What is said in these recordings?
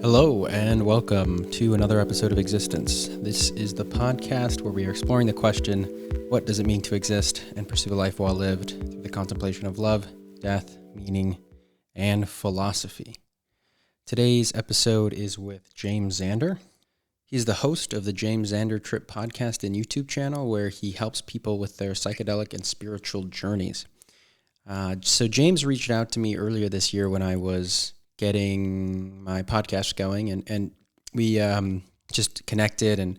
Hello, and welcome to another episode of Existence. This is the podcast where we are exploring the question, what does it mean to exist and pursue a life well lived through the contemplation of love, death, meaning, and philosophy. Today's episode is with James Xander. He's the host of the James Xander Trip podcast and YouTube channel, where he helps people with their psychedelic and spiritual journeys. So James reached out to me earlier this year when I was getting my podcast going, and we just connected, and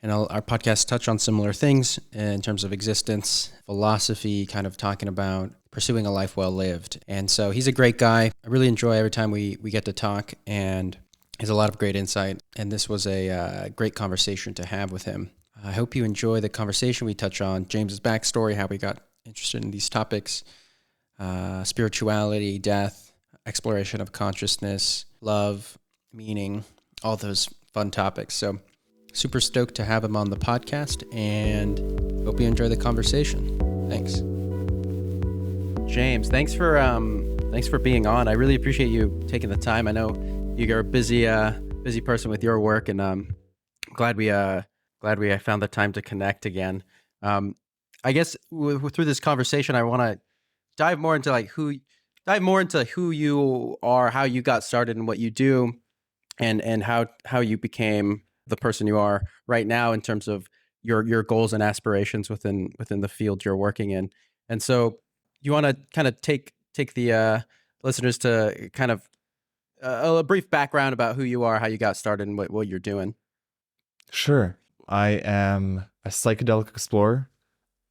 our podcasts touch on similar things in terms of existence, philosophy, kind of talking about pursuing a life well lived. And so he's a great guy. I really enjoy every time we get to talk, and he has a lot of great insight, and this was a great conversation to have with him. I hope you enjoy the conversation. We touch on James's backstory, how we got interested in these topics, spirituality, death, exploration of consciousness, love, meaning, all those fun topics. So super stoked to have him on the podcast, and hope you enjoy the conversation. Thanks. James, thanks for being on. I really appreciate you taking the time. I know you're a busy person with your work, and glad we found the time to connect again. I guess through this conversation, I want to dive more into who you are, how you got started and what you do, and how you became the person you are right now in terms of your goals and aspirations within the field you're working in. And so you want to kind of take the listeners to kind of a brief background about who you are, how you got started, and what you're doing. Sure. I am a psychedelic explorer,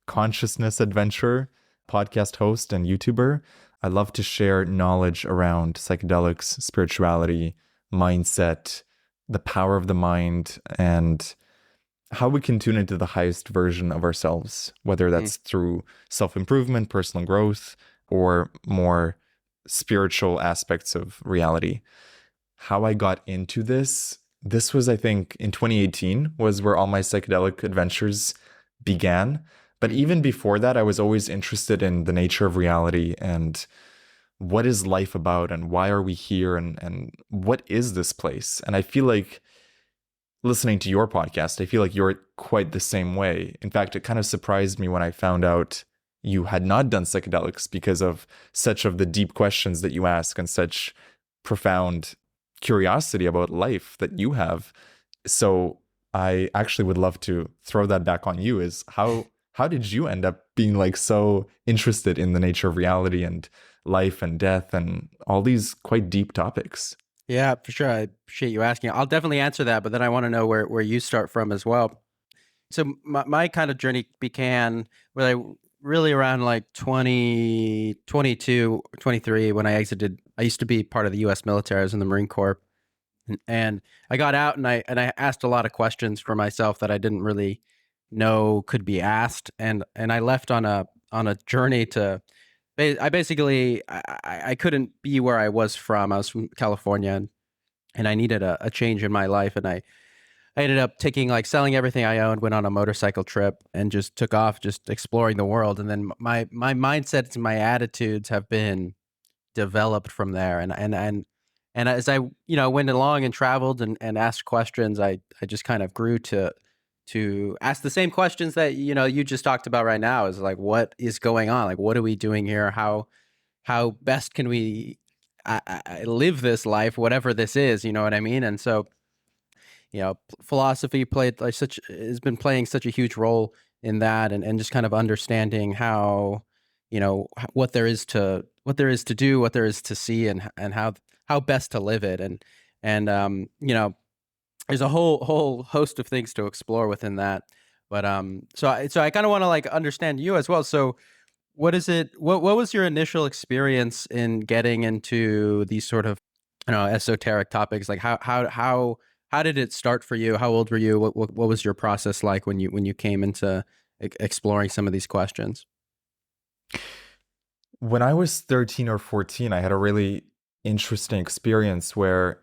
consciousness adventurer, podcast host, and YouTuber. I love to share knowledge around psychedelics, spirituality, mindset, the power of the mind, and how we can tune into the highest version of ourselves, whether that's through self-improvement, personal growth, or more spiritual aspects of reality. How I got into this was, I think, in 2018 was where all my psychedelic adventures began. But even before that, I was always interested in the nature of reality and what is life about and why are we here and what is this place? And I feel like listening to your podcast, I feel like you're quite the same way. In fact, it kind of surprised me when I found out you had not done psychedelics because of such of the deep questions that you ask and such profound curiosity about life that you have. So I actually would love to throw that back on you. Is how did you end up being like so interested in the nature of reality and life and death and all these quite deep topics? Yeah, for sure. I appreciate you asking. I'll definitely answer that, but then I want to know where you start from as well. So my kind of journey began really around like 2022, 23, when I exited. I used to be part of the U.S. military. I was in the Marine Corps, and I got out and I asked a lot of questions for myself that I didn't really know could be asked, and I left on a journey to. I couldn't be where I was from. I was from California, and I needed a change in my life, and I ended up selling everything I owned, went on a motorcycle trip, and just took off, just exploring the world. And then my mindsets and my attitudes have been developed from there, and as I went along and traveled and asked questions, I just kind of grew to ask the same questions that you just talked about right now. Is like, what is going on? Like, what are we doing here? How best can we live this life, whatever this is? You know what I mean? And so, philosophy has been playing such a huge role in that, and just kind of understanding how, what there is to do, what there is to see, and how best to live it, and there's a whole host of things to explore within that. But so I kind of want to understand you as well. So what is it? What was your initial experience in getting into these sort of esoteric topics? Like how did it start for you? How old were you? What was your process like when you came into exploring some of these questions? When I was 13 or 14, I had a really interesting experience where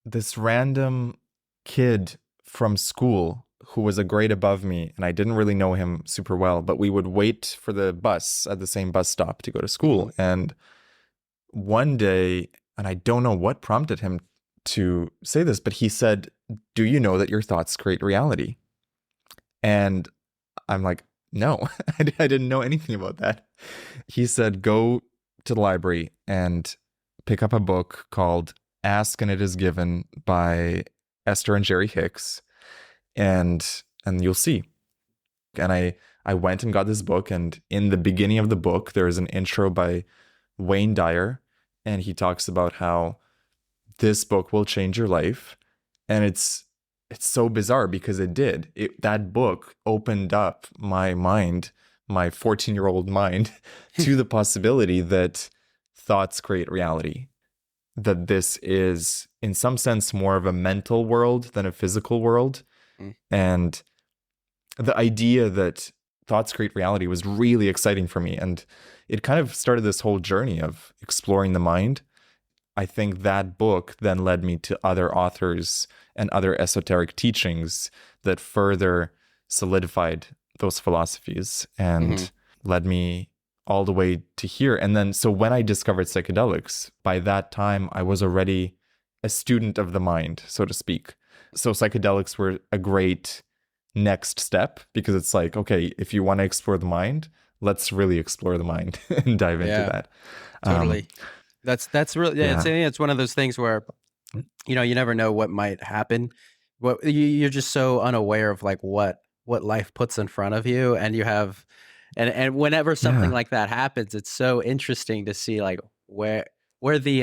this random kid from school who was a grade above me, and I didn't really know him super well, but we would wait for the bus at the same bus stop to go to school. And one day, and I don't know what prompted him to say this, but he said, "Do you know that your thoughts create reality?" And I'm like, no, I didn't know anything about that. He said, go to the library and pick up a book called Ask and It Is Given by Esther and Jerry Hicks, and you'll see. And I went and got this book, and in the beginning of the book, there is an intro by Wayne Dyer, and he talks about how this book will change your life. And it's so bizarre because it did. That book opened up my mind, my 14-year-old mind, to the possibility that thoughts create reality. That this is, in some sense, more of a mental world than a physical world. Mm. And the idea that thoughts create reality was really exciting for me. And it kind of started this whole journey of exploring the mind. I think that book then led me to other authors and other esoteric teachings that further solidified those philosophies and led me all the way to here. And then, so when I discovered psychedelics, by that time, I was already a student of the mind, so to speak. So psychedelics were a great next step because it's like, okay, if you want to explore the mind, let's really explore the mind and dive into that. Totally. That's really, it's one of those things where, you never know what might happen. You're just so unaware of like what life puts in front of you, and you have, and whenever something like that happens, it's so interesting to see like where the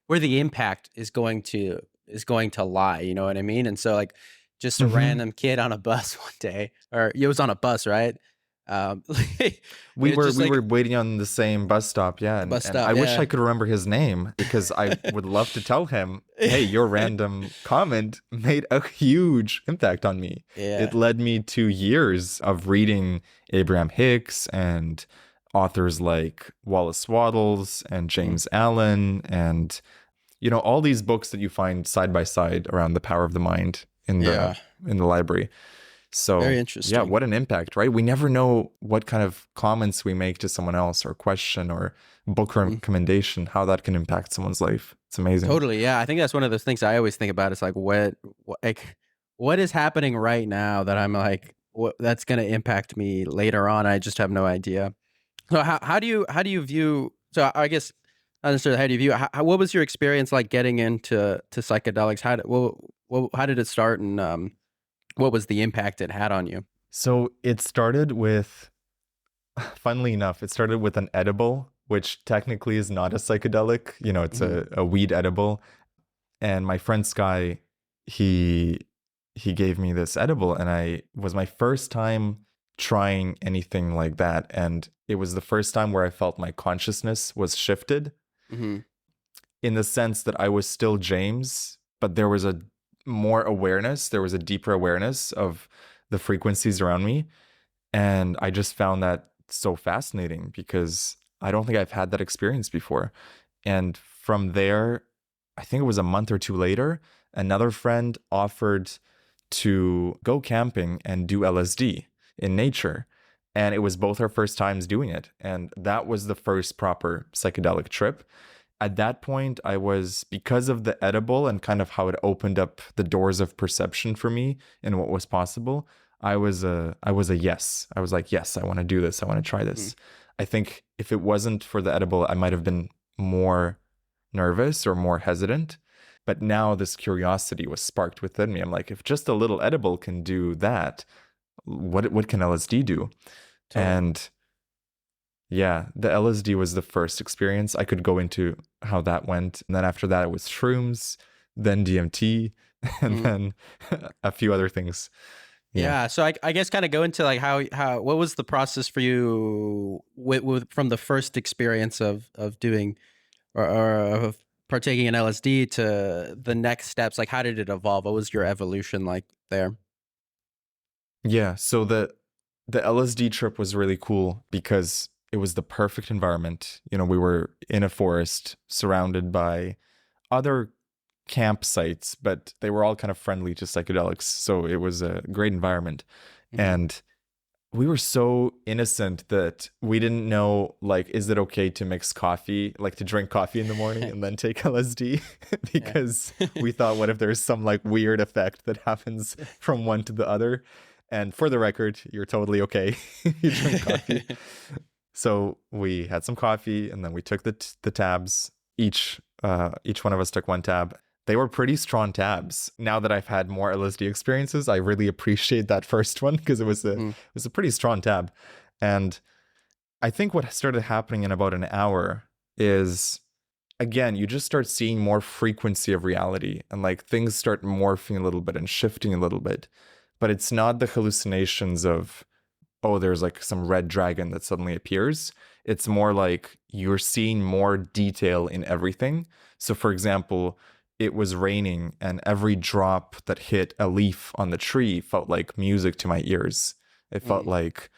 impact is going to lie. You know what I mean? And so like just a random kid on a bus one day, or it was on a bus, right? We were waiting on the same bus stop, and I wish I could remember his name because I would love to tell him, hey, your random comment made a huge impact on me. It led me to years of reading Abraham Hicks and authors like Wallace Wattles and James Allen, and all these books that you find side by side around the power of the mind in the library. So, very interesting. What an impact, right? We never know what kind of comments we make to someone else, or question, or book recommendation, how that can impact someone's life. It's amazing. Totally, yeah. I think that's one of those things I always think about. It's like, what is happening right now that I'm like, that's going to impact me later on? I just have no idea. So how do you view? So I guess not necessarily how do you view? What was your experience like getting into psychedelics? How did it start, and what was the impact it had on you? So it started with, funnily enough, it started with an edible, which technically is not a psychedelic. It's a weed edible. And my friend Sky, he gave me this edible, and it was my first time trying anything like that. And it was the first time where I felt my consciousness was shifted in the sense that I was still James, but there was a more awareness. There was a deeper awareness of the frequencies around me. And I just found that so fascinating because I don't think I've had that experience before. And from there, I think it was a month or two later, another friend offered to go camping and do LSD in nature. And it was both our first times doing it. And that was the first proper psychedelic trip. At that point, I was, because of the edible and kind of how it opened up the doors of perception for me and what was possible, I was a yes. I was like, yes, I want to do this. I want to try this. I think if it wasn't for the edible, I might have been more nervous or more hesitant. But now this curiosity was sparked within me. I'm like, if just a little edible can do that, what can LSD do? Totally. And the LSD was the first experience. I could go into how that went. And then after that, it was shrooms, then DMT, and then a few other things. Yeah. So I guess kind of go into like what was the process for you from the first experience of doing or of partaking in LSD to the next steps? Like, how did it evolve? What was your evolution like there? Yeah. So the LSD trip was really cool because it was the perfect environment. We were in a forest surrounded by other campsites, but they were all kind of friendly to psychedelics. So it was a great environment. And we were so innocent that we didn't know, like, is it okay to mix coffee, like to drink coffee in the morning and then take LSD? Because we thought, what if there's some like weird effect that happens from one to the other? And for the record, you're totally okay. You drink coffee. So we had some coffee and then we took the tabs. Each one of us took one tab. They were pretty strong tabs. Now that I've had more LSD experiences, I really appreciate that first one because it was a pretty strong tab. And I think what started happening in about an hour is, again, you just start seeing more frequency of reality and like things start morphing a little bit and shifting a little bit. But it's not the hallucinations of, oh, there's like some red dragon that suddenly appears. It's more like you're seeing more detail in everything. So for example, it was raining and every drop that hit a leaf on the tree felt like music to my ears. It felt like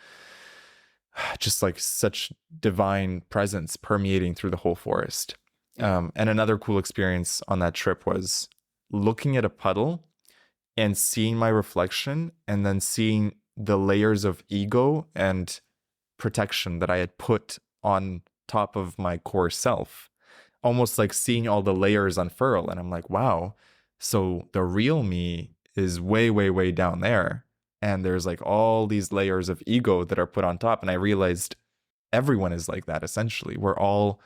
just like such divine presence permeating through the whole forest. And another cool experience on that trip was looking at a puddle and seeing my reflection and then seeing the layers of ego and protection that I had put on top of my core self. Almost like seeing all the layers unfurl. And I'm like, wow, so the real me is way, way, way down there. And there's like all these layers of ego that are put on top. And I realized everyone is like that, essentially. We're all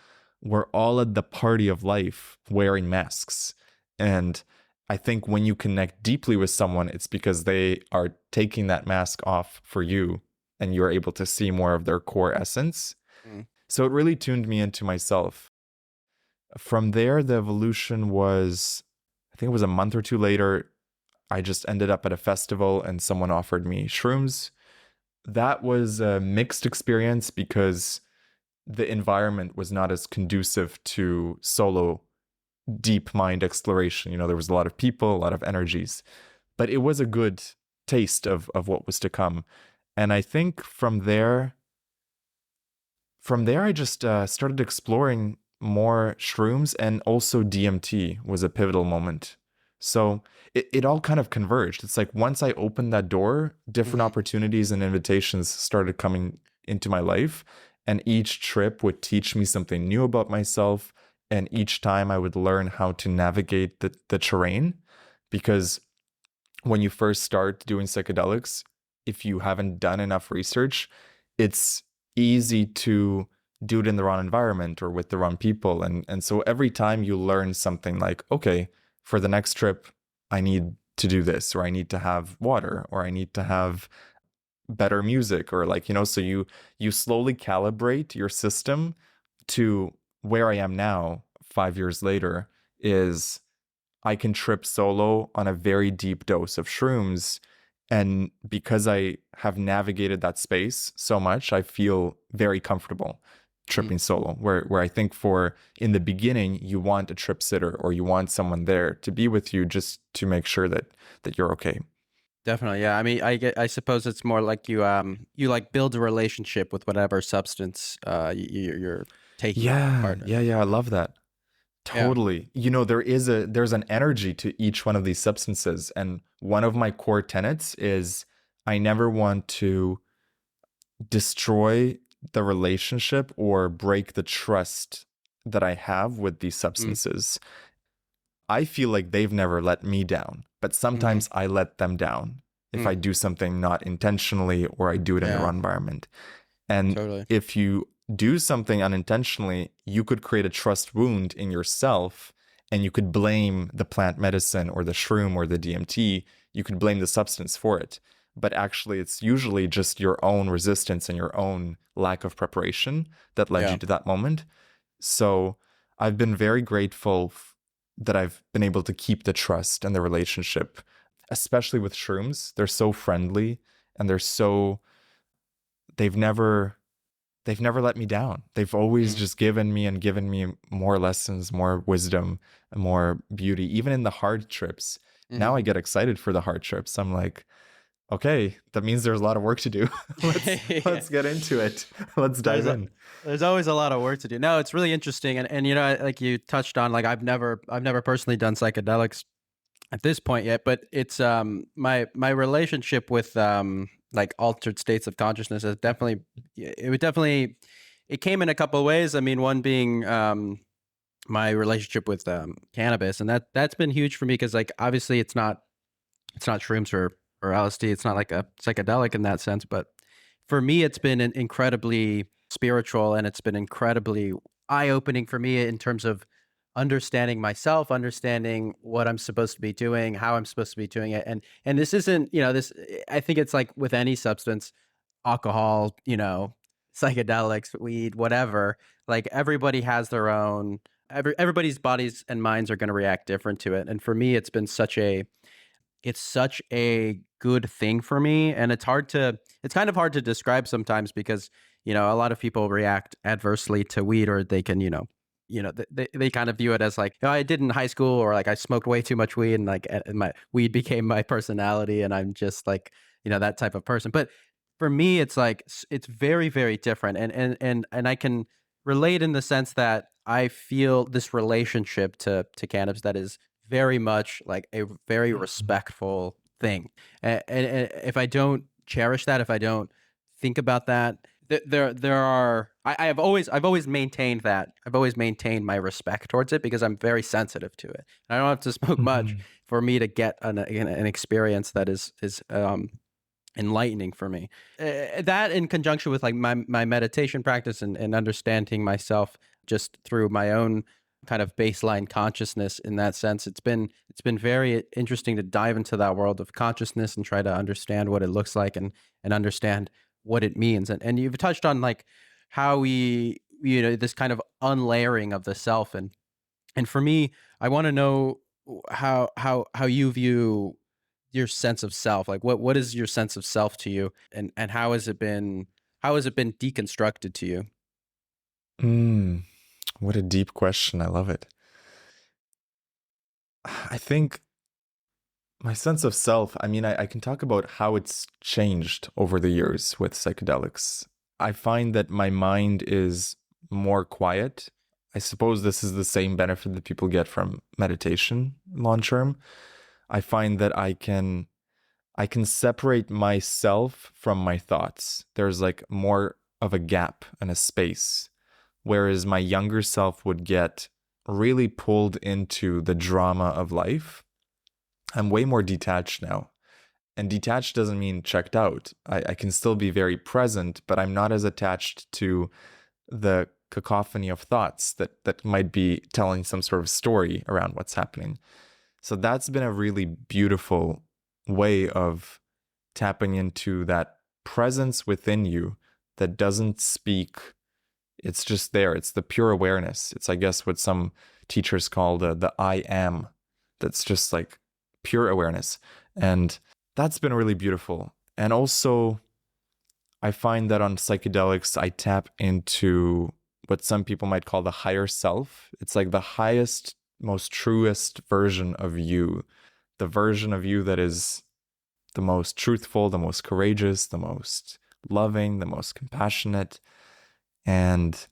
at the party of life wearing masks. And I think when you connect deeply with someone, it's because they are taking that mask off for you and you're able to see more of their core essence. So it really tuned me into myself. From there, the evolution was, I think it was a month or two later, I just ended up at a festival and someone offered me shrooms. That was a mixed experience because the environment was not as conducive to solo deep mind exploration. You know, there was a lot of people, a lot of energies, but it was a good taste of what was to come. And I think from there I just started exploring more shrooms, and also DMT was a pivotal moment. So it all kind of converged. It's like once I opened that door, different opportunities and invitations started coming into my life. And each trip would teach me something new about myself. And each time I would learn how to navigate the terrain. Because when you first start doing psychedelics, if you haven't done enough research, it's easy to do it in the wrong environment or with the wrong people. And so every time you learn something like, okay, for the next trip, I need to do this, or I need to have water, or I need to have better music, or like, you know, so you slowly calibrate your system to where I am now, 5 years later, is I can trip solo on a very deep dose of shrooms. And because I have navigated that space so much, I feel very comfortable tripping solo, where I think in the beginning, you want a trip sitter or you want someone there to be with you just to make sure that you're okay. Definitely. Yeah. I mean, I suppose it's more like you like build a relationship with whatever substance you're taking. Yeah. I love that. Totally. Yeah. You know, there's an energy to each one of these substances. And one of my core tenets is I never want to destroy the relationship or break the trust that I have with these substances. I feel like they've never let me down, but sometimes I let them down if I do something not intentionally or I do it in the wrong environment. And if you do something unintentionally, you could create a trust wound in yourself, and you could blame the plant medicine or the shroom or the DMT. You could blame the substance for it. But actually, it's usually just your own resistance and your own lack of preparation that led you to that moment. So I've been very grateful that I've been able to keep the trust and the relationship, especially with shrooms. They're so friendly, and they've never let me down. They've always just given me more lessons, more wisdom, more beauty, even in the hard trips. Now I get excited for the hard trips. I'm like, okay, that means there's a lot of work to do. Let's get into it. Let's dive in. There's always a lot of work to do. No, it's really interesting. And you know, like you touched on, like I've never personally done psychedelics at this point yet, but it's my relationship with like altered states of consciousness, it came in a couple of ways. I mean, one being my relationship with cannabis, and that's been huge for me because like obviously it's not shrooms or LSD. It's not like a psychedelic in that sense, but for me, it's been incredibly spiritual, and it's been incredibly eye-opening for me in terms of understanding myself, understanding what I'm supposed to be doing, how I'm supposed to be doing it. And this isn't, this, I think it's like with any substance, alcohol, psychedelics, weed, whatever, like everybody has their own, everybody's bodies and minds are going to react different to it. And for me, it's such a good thing for me. And it's kind of hard to describe sometimes because, a lot of people react adversely to weed, or they can, they kind of view it as like, I did in high school, or like I smoked way too much weed and like and my weed became my personality and I'm just like, that type of person. But for me, it's like, it's very, very different. And I can relate in the sense that I feel this relationship to cannabis that is very much like a very respectful thing. And if I don't cherish that, if I don't think about that, I've always maintained that. I've always maintained my respect towards it because I'm very sensitive to it. And I don't have to smoke much for me to get an experience that is enlightening for me. That in conjunction with like my meditation practice and understanding myself just through my own kind of baseline consciousness in that sense, it's been very interesting to dive into that world of consciousness and try to understand what it looks like and understand what it means. And you've touched on like how we, this kind of unlayering of the self. And for me, I want to know how you view your sense of self. Like what is your sense of self to you, and how has it been deconstructed to you? What a deep question. I love it. I think my sense of self, I mean, I can talk about how it's changed over the years with psychedelics. I find that my mind is more quiet. I suppose this is the same benefit that people get from meditation long term. I find that I can separate myself from my thoughts. There's like more of a gap and a space. Whereas my younger self would get really pulled into the drama of life. I'm way more detached now. And detached doesn't mean checked out. I can still be very present, but I'm not as attached to the cacophony of thoughts that might be telling some sort of story around what's happening. So that's been a really beautiful way of tapping into that presence within you that doesn't speak. It's just there. It's the pure awareness. It's, I guess, what some teachers call the I am. That's just like pure awareness. And that's been really beautiful. And also, I find that on psychedelics, I tap into what some people might call the higher self. It's like the highest, most truest version of you. The version of you that is the most truthful, the most courageous, the most loving, the most compassionate. And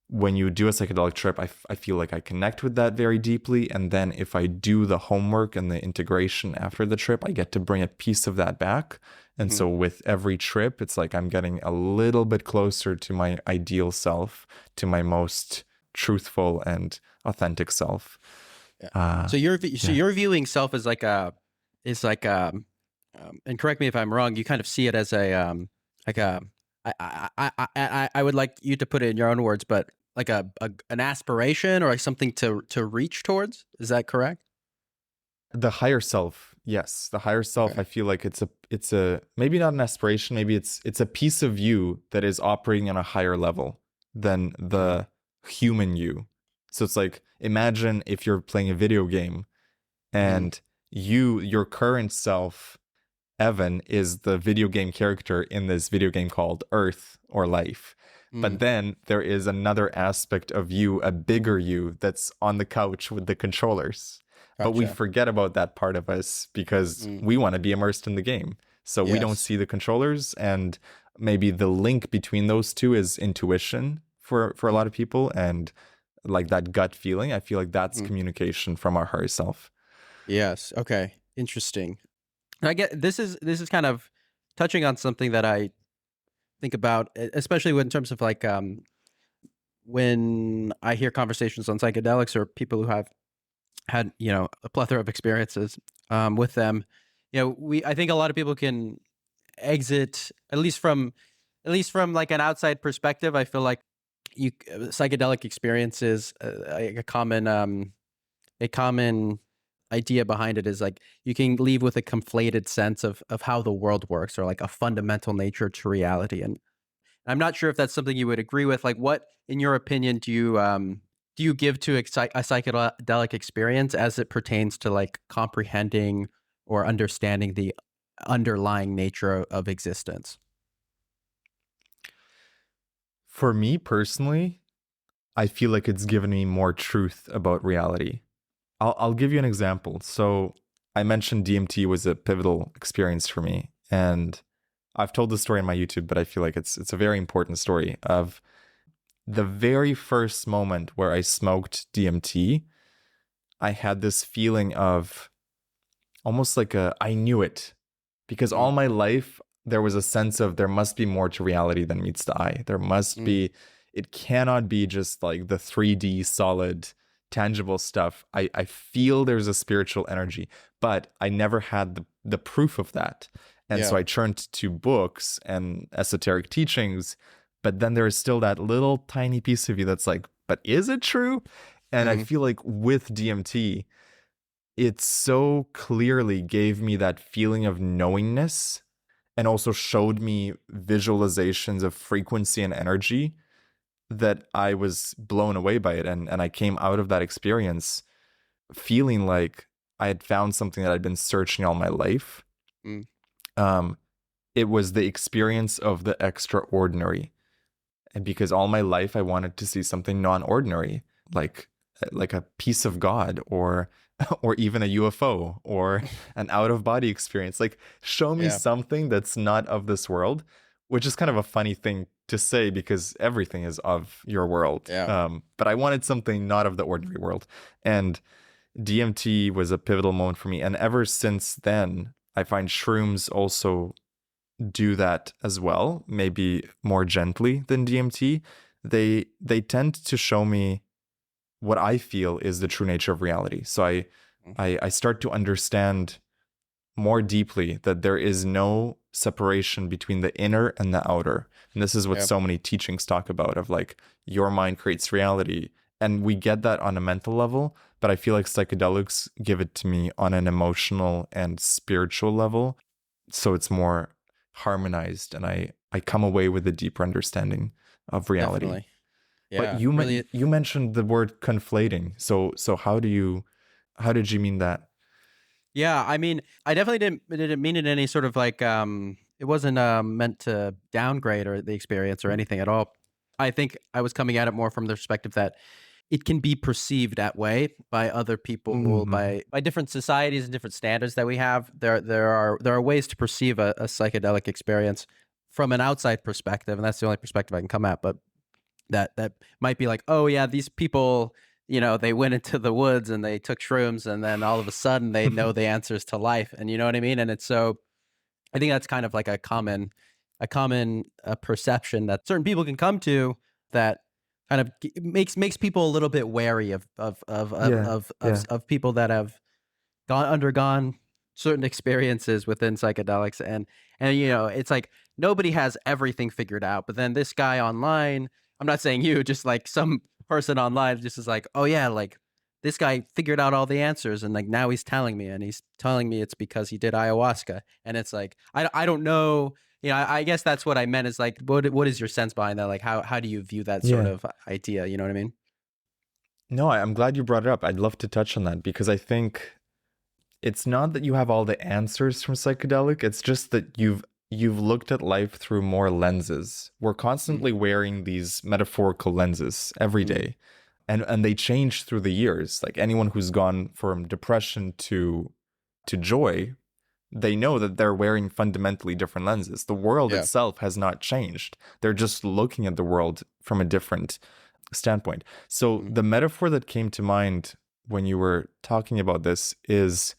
when you do a psychedelic trip, I feel like I connect with that very deeply. And then if I do the homework and the integration after the trip, I get to bring a piece of that back. And so with every trip, it's like I'm getting a little bit closer to my ideal self, to my most truthful and authentic self. So you're viewing self as like and correct me if I'm wrong, you kind of see it as I would like you to put it in your own words, but like an aspiration or like something to reach towards. Is that correct? The higher self, yes. The higher self, okay. I feel like it's a maybe not an aspiration, maybe it's a piece of you that is operating on a higher level than the human you. So it's like, imagine if you're playing a video game and your current self, Evan, is the video game character in this video game called Earth or Life. But then there is another aspect of you, a bigger you, that's on the couch with the controllers. Gotcha. But we forget about that part of us because we want to be immersed in the game. So we don't see the controllers. And maybe the link between those two is intuition for a lot of people. And like that gut feeling, I feel like that's communication from our higher self. Yes. Okay. Interesting. I get this is kind of touching on something that I think about, especially in terms of like when I hear conversations on psychedelics or people who have had, a plethora of experiences with them. I think a lot of people can exit, at least from like an outside perspective. I feel like psychedelic experiences, a common idea behind it is like you can leave with a conflated sense of how the world works, or like a fundamental nature to reality. And I'm not sure if that's something you would agree with. Like, what, in your opinion, do you give to a psychedelic experience as it pertains to like comprehending or understanding the underlying nature of existence? For me personally, I feel like it's given me more truth about reality. I'll give you an example. So I mentioned DMT was a pivotal experience for me, and I've told this story on my YouTube, but I feel like it's a very important story of the very first moment where I smoked DMT. I had this feeling of almost like I knew it, because all my life there was a sense of there must be more to reality than meets the eye. There must be, it cannot be just like the 3D solid tangible stuff. I feel there's a spiritual energy, but I never had the proof of that. And so I turned to books and esoteric teachings, but then there is still that little tiny piece of you that's like, but is it true? And I feel like with DMT, it so clearly gave me that feeling of knowingness, and also showed me visualizations of frequency and energy, that I was blown away by it. And I came out of that experience feeling like I had found something that I'd been searching all my life. It was the experience of the extraordinary. And because all my life I wanted to see something non-ordinary, like a piece of God, or even a UFO, or an out-of-body experience. Like, show me something that's not of this world, which is kind of a funny thing to say because everything is of your world. But I wanted something not of the ordinary world. And DMT was a pivotal moment for me. And ever since then, I find shrooms also do that as well, maybe more gently than DMT. They tend to show me what I feel is the true nature of reality. So I start to understand more deeply that there is no separation between the inner and the outer. And this is what so many teachings talk about, of like, your mind creates reality. And we get that on a mental level, but I feel like psychedelics give it to me on an emotional and spiritual level. So it's more harmonized, and I come away with a deeper understanding of reality. Definitely. But you mentioned the word conflating. So how did you mean that? Yeah, I mean, I definitely didn't mean it any sort of like it wasn't meant to downgrade or the experience or anything at all. I think I was coming at it more from the perspective that it can be perceived that way by other people, by different societies and different standards that we have. There are ways to perceive a psychedelic experience from an outside perspective, and that's the only perspective I can come at. But that might be like, oh yeah, these people, they went into the woods and they took shrooms, and then all of a sudden they know the answers to life, and you know what I mean? And it's so, I think that's kind of like a common perception that certain people can come to, that kind of makes people a little bit wary of people that have undergone certain experiences within psychedelics, and it's like nobody has everything figured out, but then this guy online, I'm not saying you, just like some person online just is like, oh yeah, like this guy figured out all the answers, and like now he's telling me it's because he did ayahuasca. And it's like, I don't know, I guess that's what I meant, is like, what is your sense behind that? Like, how do you view that sort of idea? You know what I mean? No, I'm glad you brought it up. I'd love to touch on that, because I think it's not that you have all the answers from psychedelic. It's just that you've looked at life through more lenses. We're constantly wearing these metaphorical lenses every day, and they change through the years. Like, anyone who's gone from depression to joy, they know that they're wearing fundamentally different lenses. The world itself has not changed. They're just looking at the world from a different standpoint. So the metaphor that came to mind when you were talking about this is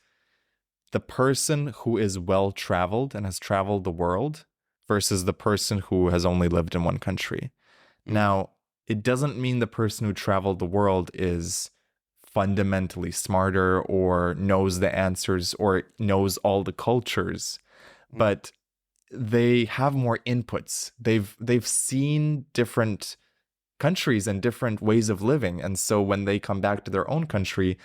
the person who is well traveled and has traveled the world versus the person who has only lived in one country. Now, it doesn't mean the person who traveled the world is fundamentally smarter or knows the answers or knows all the cultures, but they have more inputs. They've seen different countries and different ways of living. And so when they come back to their own country,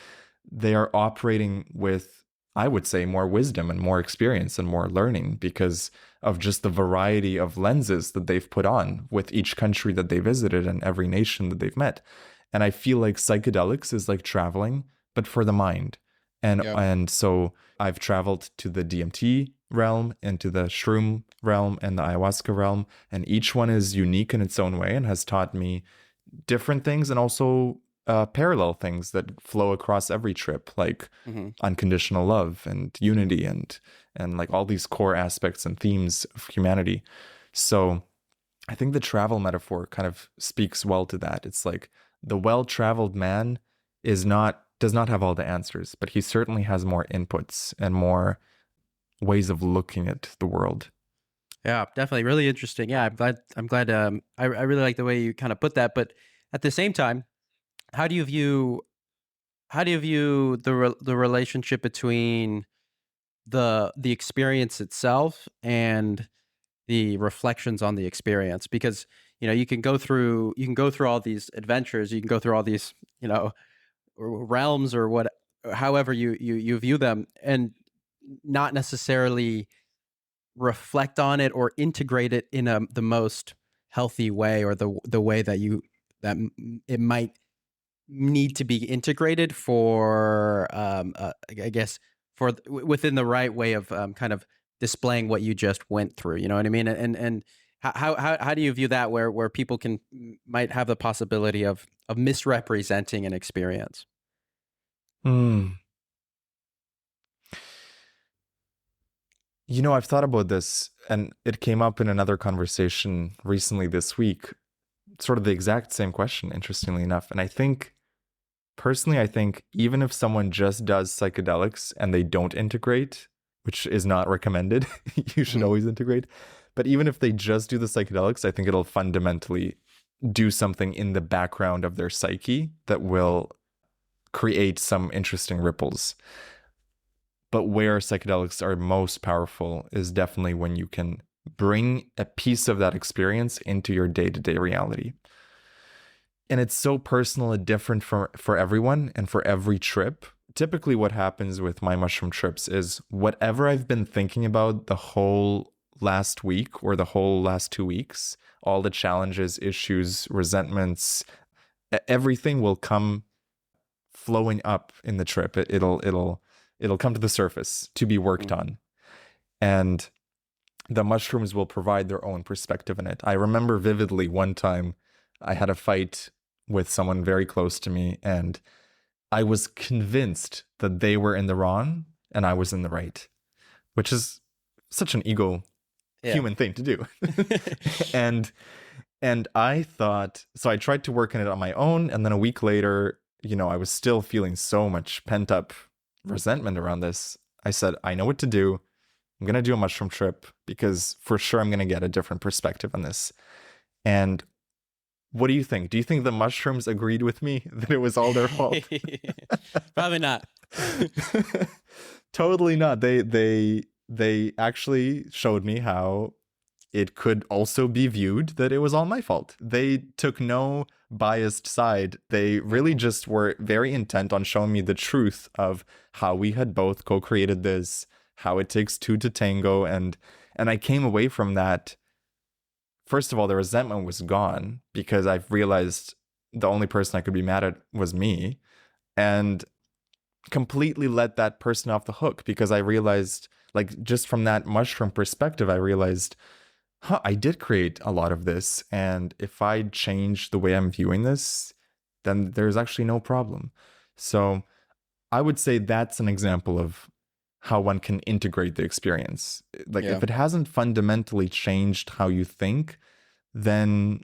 they are operating with, I would say, more wisdom and more experience and more learning because of just the variety of lenses that they've put on with each country that they visited and every nation that they've met. And I feel like psychedelics is like traveling, but for the mind. And so I've traveled to the DMT realm and to the shroom realm and the ayahuasca realm, and each one is unique in its own way and has taught me different things and also parallel things that flow across every trip, like unconditional love and unity and like all these core aspects and themes of humanity. So I think the travel metaphor kind of speaks well to that. It's like the well-traveled man does not have all the answers, but he certainly has more inputs and more ways of looking at the world. Yeah, definitely. Really interesting. Yeah, I'm glad. I really like the way you kind of put that. But at the same time, how do you view the relationship between the experience itself and the reflections on the experience? Because you can go through all these adventures, you can go through all these realms or however you view them, and not necessarily reflect on it or integrate it in the most healthy way, or the way that it might need to be integrated for I guess for within the right way of kind of displaying what you just went through. You know what I mean? And how do you view that, where people might have the possibility of misrepresenting an experience? I've thought about this, and it came up in another conversation recently this week, sort of the exact same question, interestingly enough. And I think even if someone just does psychedelics and they don't integrate, which is not recommended, you should always integrate. But even if they just do the psychedelics, I think it'll fundamentally do something in the background of their psyche that will create some interesting ripples. But where psychedelics are most powerful is definitely when you can bring a piece of that experience into your day-to-day reality. And it's so personal and different for everyone and for every trip. Typically what happens with my mushroom trips is whatever I've been thinking about the whole last week or the whole last 2 weeks, all the challenges, issues, resentments, everything will come flowing up in the trip. It'll come to the surface to be worked on. And the mushrooms will provide their own perspective in it. I remember vividly one time I had a fight with someone very close to me, and I was convinced that they were in the wrong and I was in the right, which is such an human thing to do. And I thought, so I tried to work on it on my own, and then a week later, I was still feeling so much pent up resentment around this. I said, I know what to do. I'm going to do a mushroom trip because for sure I'm going to get a different perspective on this. And what do you think? Do you think the mushrooms agreed with me that it was all their fault? Probably not. Totally not. They actually showed me how it could also be viewed that it was all my fault. They took no biased side. They really just were very intent on showing me the truth of how we had both co-created this, how it takes two to tango. And I came away from that. First of all, the resentment was gone because I've realized the only person I could be mad at was me, and completely let that person off the hook because I realized, like, just from that mushroom perspective, I realized, I did create a lot of this. And if I change the way I'm viewing this, then there's actually no problem. So I would say that's an example of how one can integrate the experience. Like if it hasn't fundamentally changed how you think, then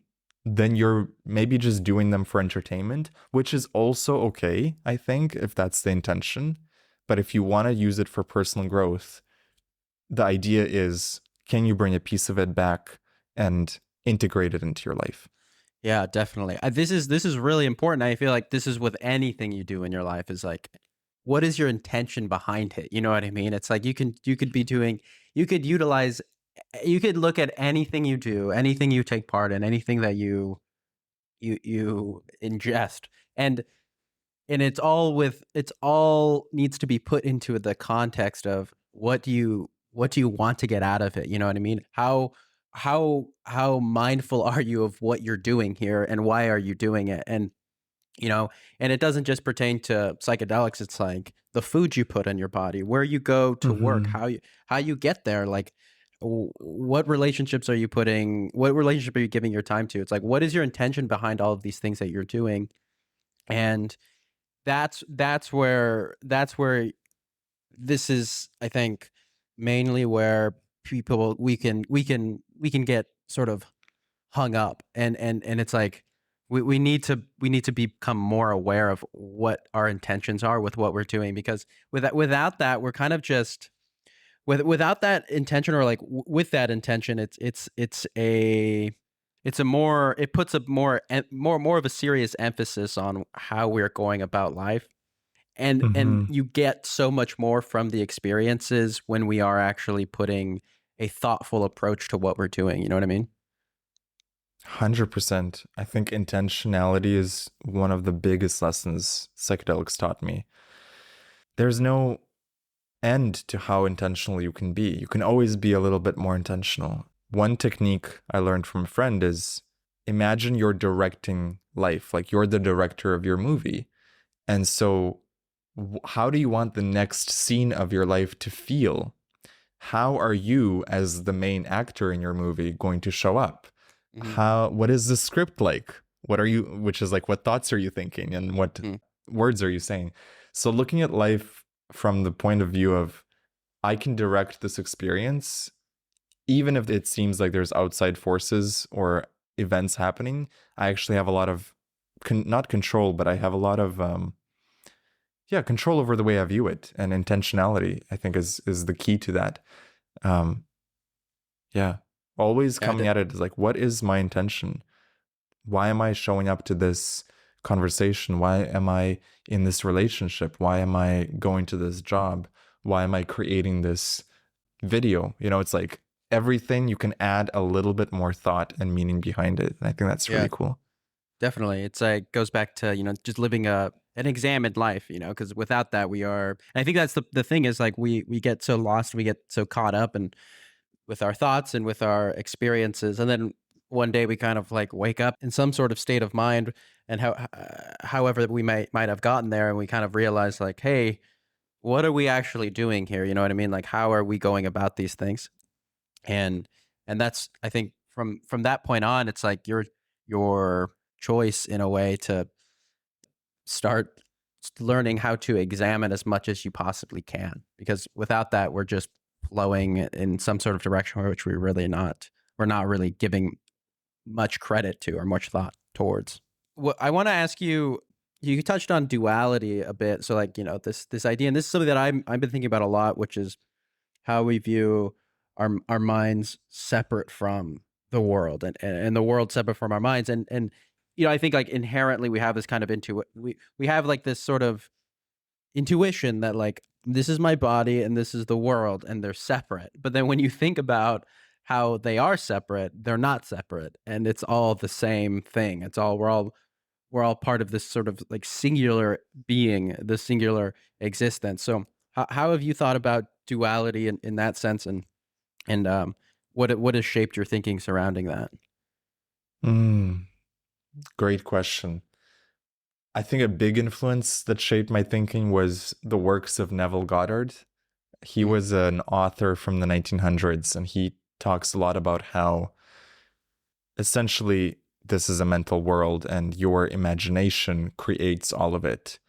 you're maybe just doing them for entertainment, which is also okay, I think, if that's the intention. But if you want to use it for personal growth, the idea is, can you bring a piece of it back and integrate it into your life? Yeah, definitely. This is really important. I feel like this is with anything you do in your life, is like, what is your intention behind it? You know what I mean? It's like you could be doing, you could utilize, you could look at anything you do, anything you take part in, anything that you ingest, and it's all needs to be put into the context of what do you want to get out of it? You know what I mean? How mindful are you of what you're doing here, and why are you doing it? And and it doesn't just pertain to psychedelics. It's like the food you put in your body, where you go to work, how you get there, like what relationships are you what relationship are you giving your time to? It's like, what is your intention behind all of these things that you're doing? And that's where this is, I think, mainly where people we can get sort of hung up, and it's like we need to become more aware of what our intentions are with what we're doing, because without that, we're kind of just without that intention, or like with that intention, it puts a more of a serious emphasis on how we're going about life, and Mm-hmm. you get so much more from the experiences when we are actually putting a thoughtful approach to what we're doing. You know what I mean? 100%. I think intentionality is one of the biggest lessons psychedelics taught me. There's no end to how intentional you can be. You can always be a little bit more intentional. One technique I learned from a friend is, imagine you're directing life, like you're the director of your movie. And so, how do you want the next scene of your life to feel? How are you, as the main actor in your movie, going to show up? Mm-hmm. What is the script like? Which is like, what thoughts are you thinking, and what words are you saying? So looking at life from the point of view of, I can direct this experience, even if it seems like there's outside forces or events happening. I actually have a lot of not control, but I have a lot of control over the way I view it, and intentionality, I think, is the key to that. Um, yeah, always coming at it is like, what is my intention? Why am I showing up to this conversation? Why am I in this relationship? Why am I going to this job? Why am I creating this video? It's like everything, you can add a little bit more thought and meaning behind it. And I think that's really cool. Definitely. It's like, goes back to, just living an examined life, because without that and I think that's the thing, is like we get so lost, we get so caught up and with our thoughts and with our experiences. And then one day we kind of like wake up in some sort of state of mind, and however we might have gotten there, and we kind of realize like, hey, what are we actually doing here? You know what I mean? Like, how are we going about these things? And that's, I think, from that point on, it's like your choice in a way to start learning how to examine as much as you possibly can, because without that, we're just flowing in some sort of direction which we're not really giving much credit to or much thought towards. What I want to ask you, you touched on duality a bit. So like, this idea, and this is something that I've been thinking about a lot, which is how we view our minds separate from the world, and the world separate from our minds. And I think like inherently we have this kind of we have like this sort of intuition that like, this is my body and this is the world, and they're separate. But then when you think about how they are separate, they're not separate, and it's all the same thing. It's all we're all part of this sort of like singular being, the singular existence. So how have you thought about duality in that sense, and what has shaped your thinking surrounding that? Great question. I think a big influence that shaped my thinking was the works of Neville Goddard. He was an author from the 1900s, and he talks a lot about how essentially this is a mental world and your imagination creates all of it.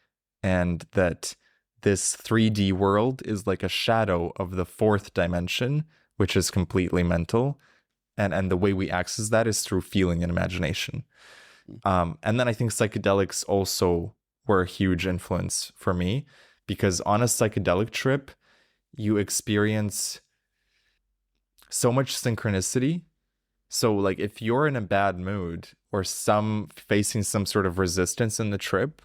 And that this 3D world is like a shadow of the fourth dimension, which is completely mental. And the way we access that is through feeling and imagination. And then I think psychedelics also were a huge influence for me, because on a psychedelic trip, you experience so much synchronicity. So like if you're in a bad mood or facing some sort of resistance in the trip,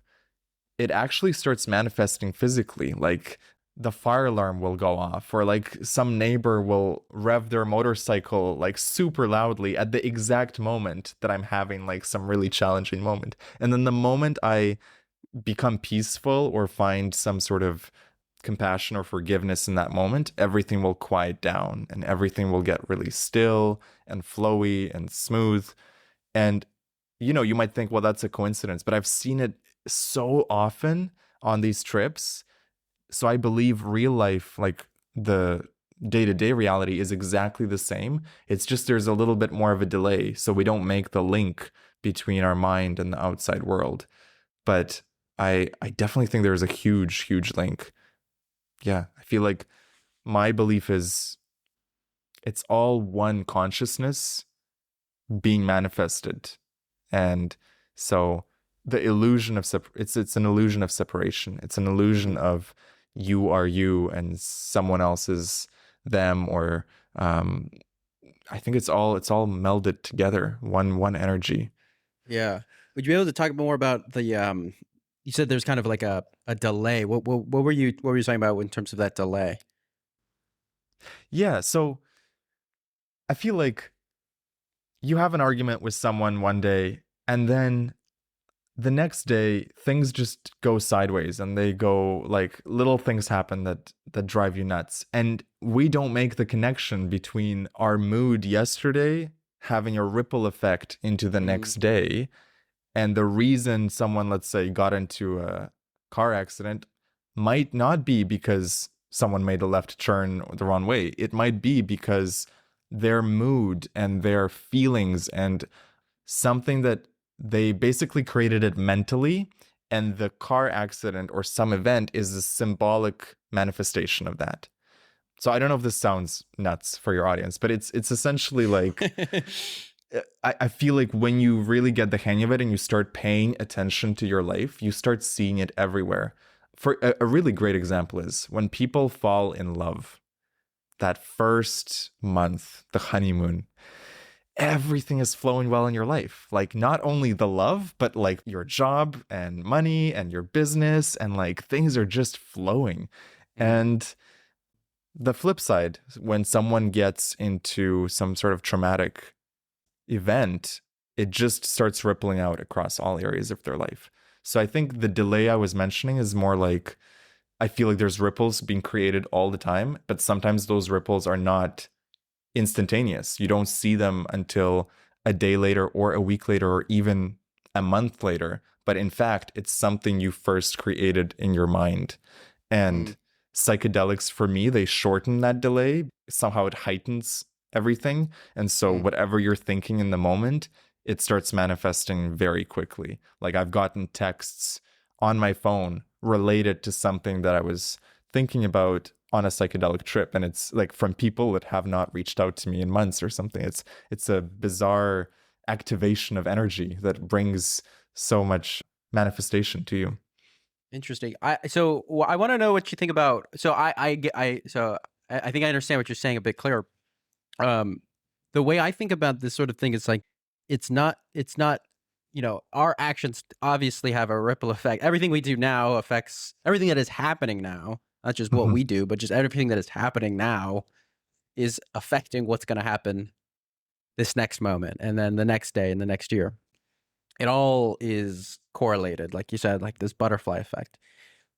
it actually starts manifesting physically. Like the fire alarm will go off, or like some neighbor will rev their motorcycle like super loudly at the exact moment that I'm having like some really challenging moment. And then the moment I become peaceful or find some sort of compassion or forgiveness in that moment, everything will quiet down and everything will get really still and flowy and smooth. And, you might think, well, that's a coincidence, but I've seen it so often on these trips. So I believe real life, like the day-to-day reality, is exactly the same. It's just there's a little bit more of a delay. So we don't make the link between our mind and the outside world. But I definitely think there's a huge, huge link. Yeah, I feel like my belief is it's all one consciousness being manifested. And so the illusion of it's an illusion of separation. It's an illusion of you are you and someone else is them, or I think it's all melded together, one energy. Yeah. Would you be able to talk more about the you said there's kind of like a delay. What were you talking about in terms of that delay? Yeah, so I feel like you have an argument with someone one day, and then the next day things just go sideways, and they go like little things happen that drive you nuts, and we don't make the connection between our mood yesterday having a ripple effect into the next day, and the reason someone, let's say, got into a car accident might not be because someone made a left turn the wrong way. It might be because their mood and their feelings and something that they basically created it mentally, and the car accident or some event is a symbolic manifestation of that. So I don't know if this sounds nuts for your audience, but it's essentially like I feel like when you really get the hang of it and you start paying attention to your life, you start seeing it everywhere. For a really great example is when people fall in love, that first month, the honeymoon, everything is flowing well in your life. Like not only the love, but like your job and money and your business, and like things are just flowing. And the flip side, when someone gets into some sort of traumatic event, it just starts rippling out across all areas of their life. So I think the delay I was mentioning is more like, I feel like there's ripples being created all the time, but sometimes those ripples are not instantaneous. You don't see them until a day later or a week later or even a month later. But in fact, it's something you first created in your mind. And psychedelics, for me, they shorten that delay. Somehow it heightens everything. And so whatever you're thinking in the moment, it starts manifesting very quickly. Like I've gotten texts on my phone related to something that I was thinking about on a psychedelic trip, and it's like from people that have not reached out to me in months or something. It's a bizarre activation of energy that brings so much manifestation to you. Interesting. I want to know what you think about. So I think I understand what you're saying a bit clearer. The way I think about this sort of thing is like it's not our actions obviously have a ripple effect. Everything we do now affects everything that is happening now, not just what we do, but just everything that is happening now is affecting what's going to happen this next moment, and then the next day and the next year. It all is correlated, like you said, like this butterfly effect.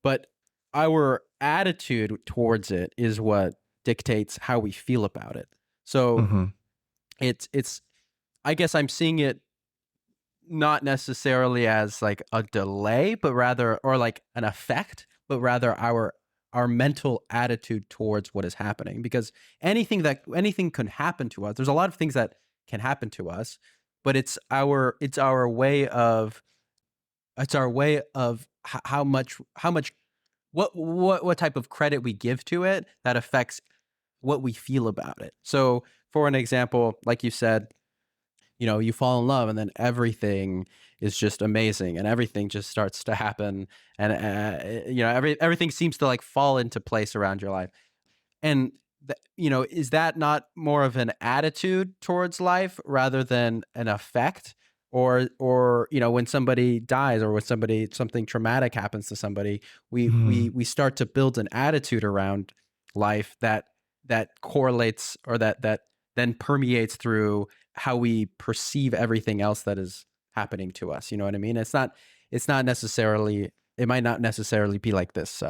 But our attitude towards it is what dictates how we feel about it. So it's I guess I'm seeing it not necessarily as like a delay, but rather, or like an effect, but rather our mental attitude towards what is happening. Because anything can happen to us. There's a lot of things that can happen to us, but it's our way of how much what type of credit we give to it that affects what we feel about it. So for an example, like you said, you fall in love and then everything is just amazing and everything just starts to happen. And, everything seems to like fall into place around your life. And, is that not more of an attitude towards life rather than an effect? Or when somebody dies or when something traumatic happens to somebody, we start to build an attitude around life that correlates, or that then permeates through how we perceive everything else that is happening to us. You know what I mean? It's not necessarily, it might not necessarily be like this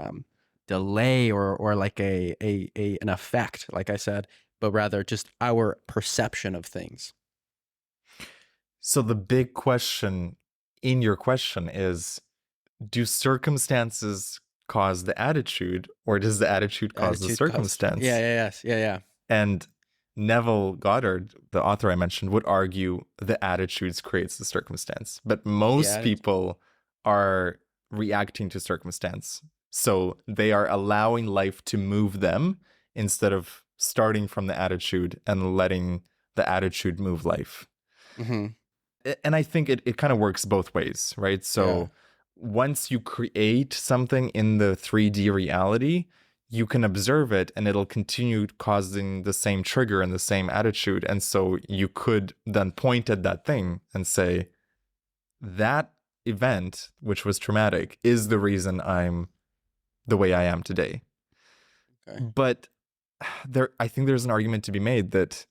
delay or like an effect, like I said, but rather just our perception of things. So the big question in your question is, do circumstances cause the attitude, or does the attitude cause the circumstance? Yeah. And Neville Goddard, the author I mentioned, would argue the attitudes creates the circumstance. But most people are reacting to circumstance. So they are allowing life to move them instead of starting from the attitude and letting the attitude move life. Mm-hmm. And I think it kind of works both ways, right? So once you create something in the 3D reality, you can observe it and it'll continue causing the same trigger and the same attitude. And so you could then point at that thing and say, that event, which was traumatic, is the reason I'm the way I am today. Okay. But I think there's an argument to be made that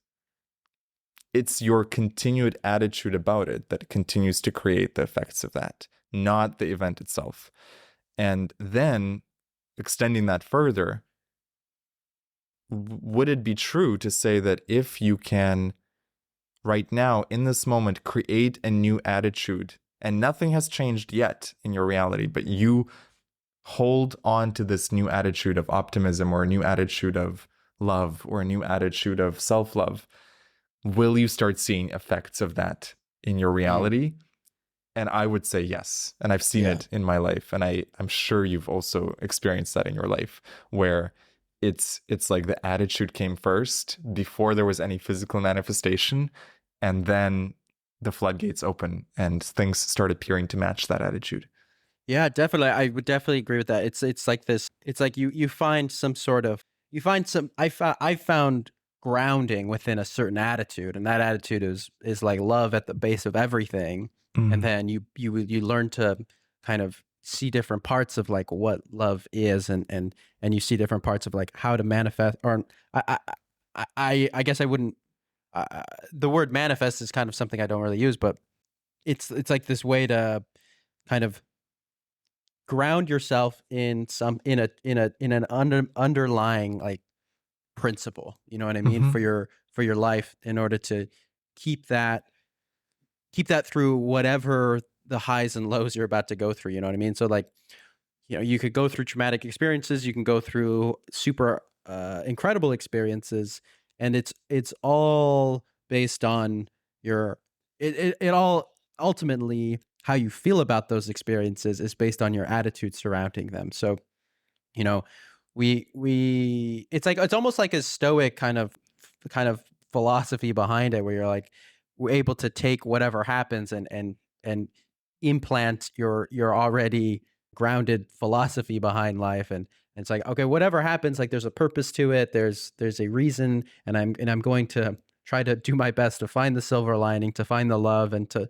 it's your continued attitude about it that continues to create the effects of that, not the event itself. And then extending that further, would it be true to say that if you can right now in this moment create a new attitude and nothing has changed yet in your reality, but you hold on to this new attitude of optimism or a new attitude of love or a new attitude of self-love, will you start seeing effects of that in your reality? And I would say yes. And I've seen it in my life. And I'm sure you've also experienced that in your life, where it's like the attitude came first before there was any physical manifestation. And then the floodgates open and things start appearing to match that attitude. Yeah, definitely. I would definitely agree with that. It's like this. It's like you find some sort of, I found grounding within a certain attitude, and that attitude is like love at the base of everything. And then you learn to kind of see different parts of like what love is, and you see different parts of like how to manifest. Or I guess I wouldn't. The word manifest is kind of something I don't really use, but it's like this way to kind of ground yourself in an underlying like principle, you know what I mean, for your life, in order to keep that through whatever the highs and lows you're about to go through, you know what I mean? So like, you could go through traumatic experiences, you can go through super incredible experiences, and it's all based on it all ultimately, how you feel about those experiences is based on your attitude surrounding them. So, it's almost like a stoic kind of philosophy behind it, where you're like, we're able to take whatever happens and implant your already grounded philosophy behind life, and it's like, okay, whatever happens, like there's a purpose to it, there's a reason, and I'm going to try to do my best to find the silver lining, to find the love, and to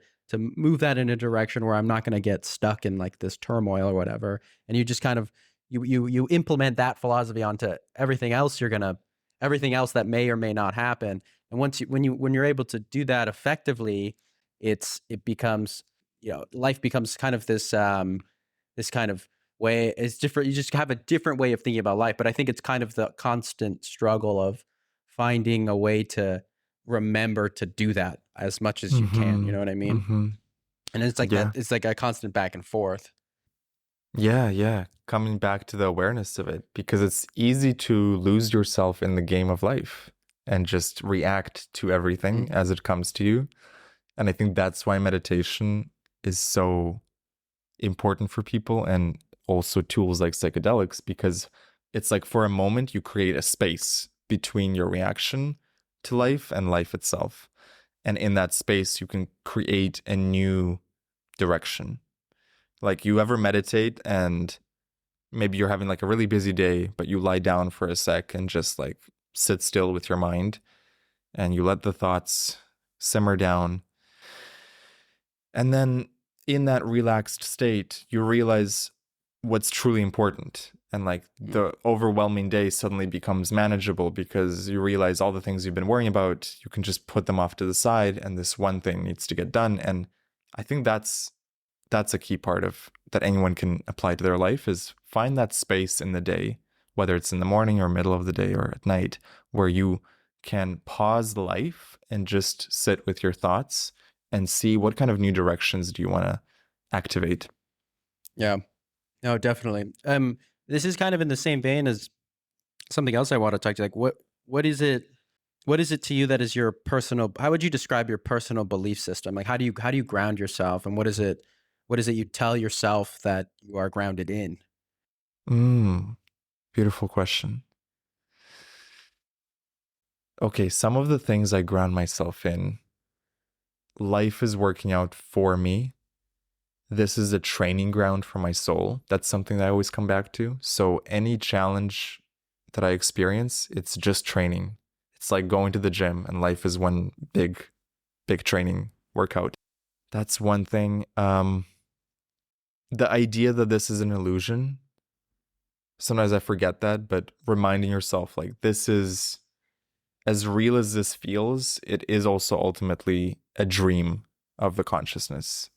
move that in a direction where I'm not going to get stuck in like this turmoil or whatever. And you just kind of you implement that philosophy onto everything else that may or may not happen. And when you're able to do that effectively, it becomes, life becomes kind of this kind of way. It's different. You just have a different way of thinking about life. But I think it's kind of the constant struggle of finding a way to remember to do that as much as you can. You know what I mean? And it's like that. It's like a constant back and forth. Yeah. Coming back to the awareness of it, because it's easy to lose yourself in the game of life and just react to everything as it comes to you. And I think that's why meditation is so important for people, and also tools like psychedelics, because it's like for a moment you create a space between your reaction to life and life itself. And in that space, you can create a new direction. Like, you ever meditate and maybe you're having like a really busy day, but you lie down for a sec and just like sit still with your mind and you let the thoughts simmer down. And then in that relaxed state, you realize what's truly important. And like the overwhelming day suddenly becomes manageable because you realize all the things you've been worrying about, you can just put them off to the side and this one thing needs to get done. And I think that's a key part of that anyone can apply to their life, is find that space in the day, whether it's in the morning or middle of the day or at night, where you can pause life and just sit with your thoughts and see what kind of new directions do you want to activate. Yeah, no, definitely. This is kind of in the same vein as something else I want to talk to you. Like, what is it to you that is your personal, how would you describe your personal belief system? Like, how do you ground yourself, and what is it you tell yourself that you are grounded in? Beautiful question. Okay, some of the things I ground myself in: life is working out for me. This is a training ground for my soul. That's something that I always come back to. So any challenge that I experience, it's just training. It's like going to the gym, and life is one big training workout. That's one thing. The idea that this is an illusion, sometimes I forget that, but reminding yourself, like, this is, as real as this feels, it is also ultimately a dream of the consciousness.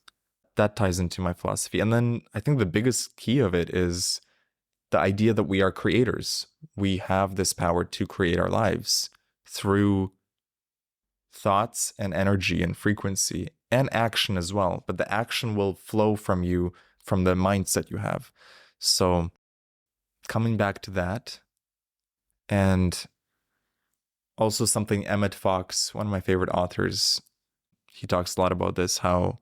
That ties into my philosophy. And then I think the biggest key of it is the idea that we are creators. We have this power to create our lives through thoughts and energy and frequency and action as well. But the action will flow from you, from the mindset you have. So coming back to that, and also something Emmett Fox, one of my favorite authors, he talks a lot about this, how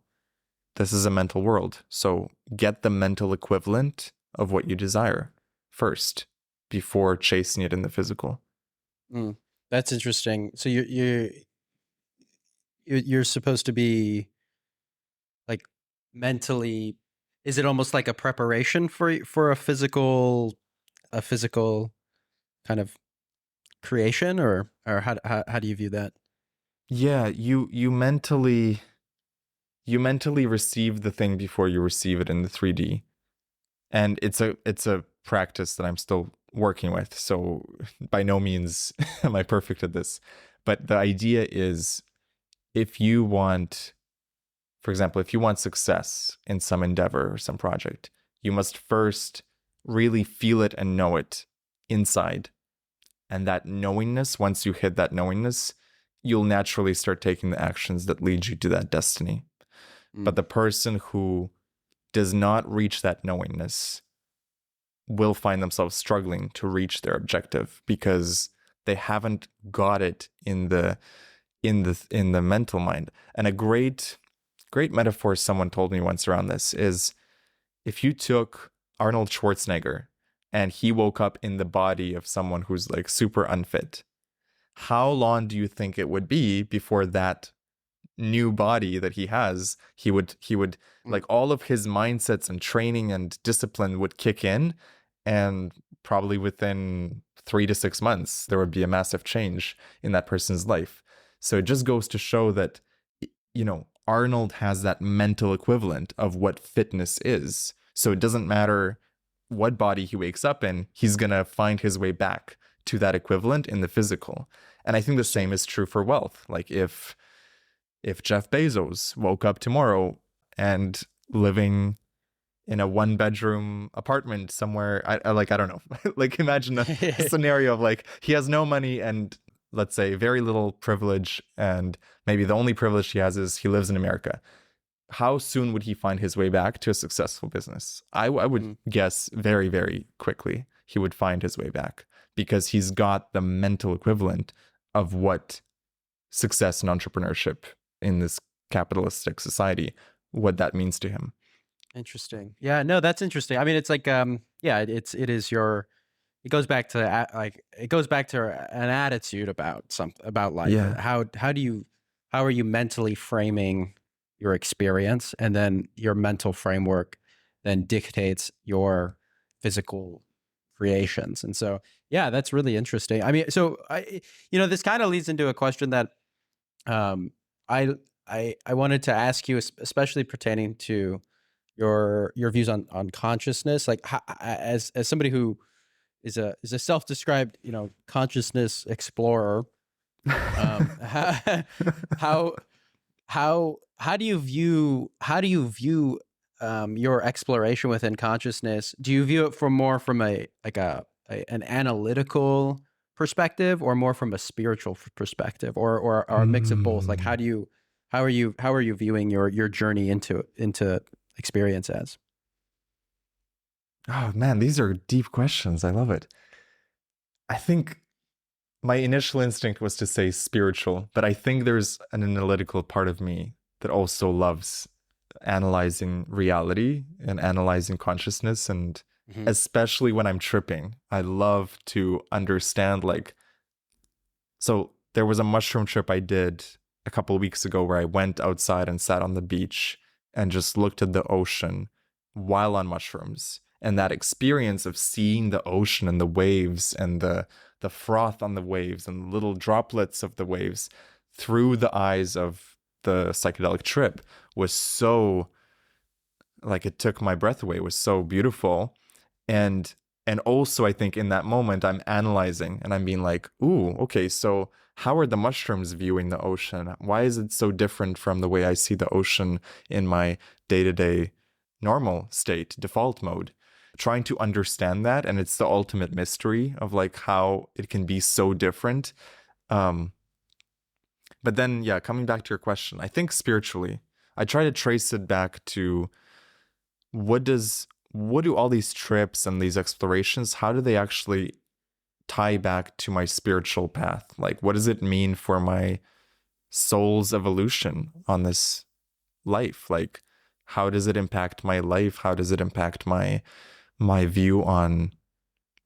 this is a mental world. So get the mental equivalent of what you desire first before chasing it in the physical. That's interesting. So you're supposed to be like mentally, is it almost like a preparation for a physical kind of creation, or how do you view that? Yeah, you mentally receive the thing before you receive it in the 3D. And it's a practice that I'm still working with. So by no means am I perfect at this. But the idea is, if you want, for example, if you want success in some endeavor or some project, you must first really feel it and know it inside. And that knowingness, once you hit that knowingness, you'll naturally start taking the actions that lead you to that destiny. But the person who does not reach that knowingness will find themselves struggling to reach their objective because they haven't got it in the mental mind. And a great metaphor someone told me once around this is, if you took Arnold Schwarzenegger and he woke up in the body of someone who's like super unfit, how long do you think it would be before that new body that he has, he would like, all of his mindsets and training and discipline would kick in, and probably within 3 to 6 months there would be a massive change in that person's life. So it just goes to show that, Arnold has that mental equivalent of what fitness is. So it doesn't matter what body he wakes up in, he's gonna find his way back to that equivalent in the physical. And I think the same is true for wealth. Like, if Jeff Bezos woke up tomorrow and living in a 1-bedroom apartment somewhere, I don't know, like, imagine a scenario of like, he has no money and, let's say, very little privilege, and maybe the only privilege he has is he lives in America. How soon would he find his way back to a successful business? I would guess very, very quickly he would find his way back, because he's got the mental equivalent of what success and entrepreneurship in this capitalistic society, what that means to him. Interesting. Yeah, no, that's interesting. I mean, it's like, it goes back to an attitude about life. Yeah. How do how are you mentally framing your experience, and then your mental framework then dictates your physical creations. And so, yeah, that's really interesting. I mean, so this kind of leads into a question that um, I wanted to ask you, especially pertaining to your views on consciousness. Like, as somebody who is a self-described consciousness explorer, how how do you view your exploration within consciousness? Do you view it from an analytical perspective, or more from a spiritual perspective, or a mix of both? Like, how are you viewing your journey into experience as? Oh man, these are deep questions. I love it. I think my initial instinct was to say spiritual, but I think there's an analytical part of me that also loves analyzing reality and analyzing consciousness. And especially when I'm tripping, I love to understand, like, so there was a mushroom trip I did a couple of weeks ago where I went outside and sat on the beach and just looked at the ocean while on mushrooms. And that experience of seeing the ocean and the waves and the froth on the waves and little droplets of the waves through the eyes of the psychedelic trip was so, like, it took my breath away. It was so beautiful. And also, I think in that moment, I'm analyzing and I'm being like, ooh, okay, so how are the mushrooms viewing the ocean? Why is it so different from the way I see the ocean in my day-to-day normal state, default mode? Trying to understand that, and it's the ultimate mystery of like how it can be so different. But then, yeah, coming back to your question, I think spiritually, I try to trace it back to what do all these trips and these explorations, how do they actually tie back to my spiritual path? Like, what does it mean for my soul's evolution on this life? Like, how does it impact my life? How does it impact my view on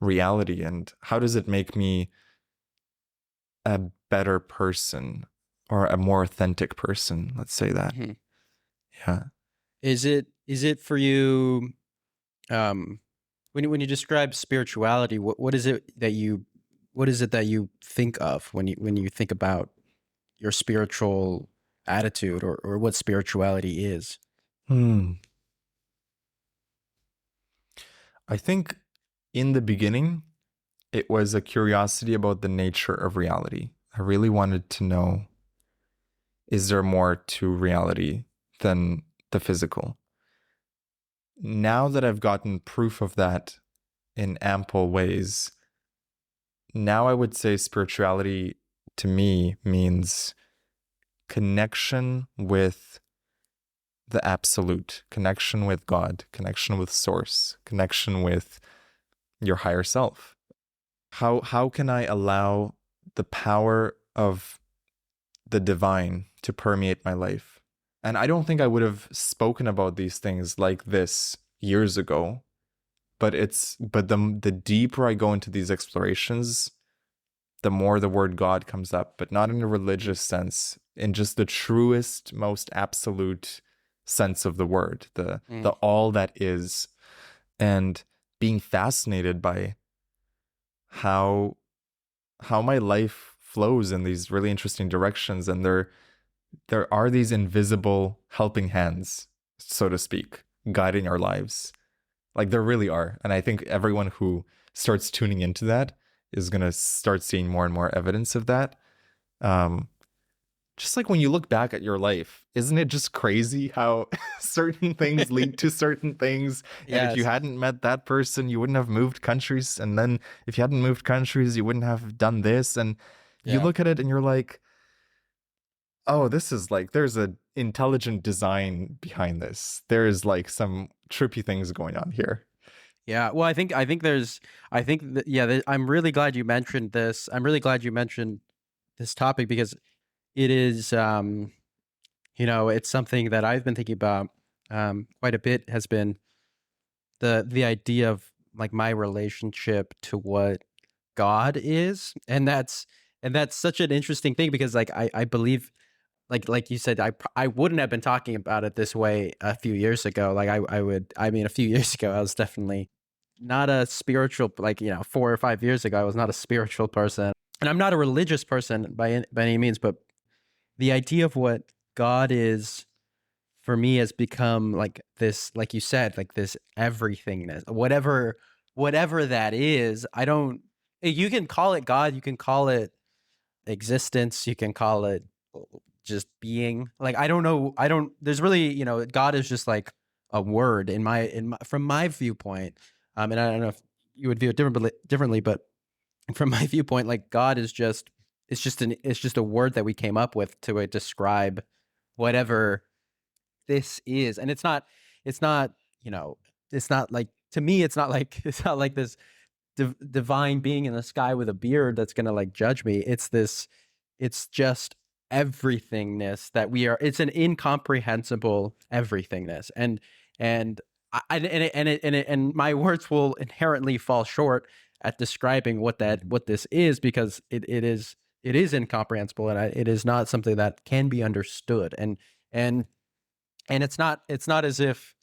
reality? And how does it make me a better person, or a more authentic person? Let's say that. Mm-hmm. Yeah. Is it for you, when you describe spirituality, what is it that you think of when you think about your spiritual attitude, or what spirituality is? I think in the beginning, it was a curiosity about the nature of reality. I really wanted to know, is there more to reality than the physical? Now that I've gotten proof of that in ample ways, now I would say spirituality to me means connection with the absolute, connection with God, connection with source, connection with your higher self. How can I allow the power of the divine to permeate my life? And I don't think I would have spoken about these things like this years ago, but the deeper I go into these explorations, the more the word God comes up, but not in a religious sense, in just the truest, most absolute sense of the word, the all that is, and being fascinated by how my life flows in these really interesting directions. And there are these invisible helping hands, so to speak, guiding our lives. Like, there really are. And I think everyone who starts tuning into that is going to start seeing more and more evidence of that. Just like when you look back at your life, isn't it just crazy how certain things lead to certain things? Yes. And if you hadn't met that person, you wouldn't have moved countries. And then if you hadn't moved countries, you wouldn't have done this. And you look at it and you're like, oh, this is like, there's an intelligent design behind this. There is like some trippy things going on here. Yeah. Well, I think I'm really glad you mentioned this. I'm really glad you mentioned this topic, because it is, it's something that I've been thinking about quite a bit, has been the idea of like my relationship to what God is. And that's such an interesting thing, because like I believe like you said, I wouldn't have been talking about it this way a few years ago. Like I mean, a few years ago, I was definitely not a spiritual, like, 4 or 5 years ago, I was not a spiritual person, and I'm not a religious person by any means, but the idea of what God is for me has become like this, like you said, like this everythingness, whatever that is. I don't, you can call it God, you can call it existence, you can call it just being. Like, I don't know, there's really, God is just like a word from my viewpoint. And I don't know if you would view it differently, but from my viewpoint, like, God is just, it's just a word that we came up with to describe whatever this is. And it's not, it's not like, to me, it's not like, this divine being in the sky with a beard that's going to like judge me. It's just everythingness that we are. It's an incomprehensible everythingness. And and my words will inherently fall short at describing what this is, because it is incomprehensible, and it is not something that can be understood. And it's not as if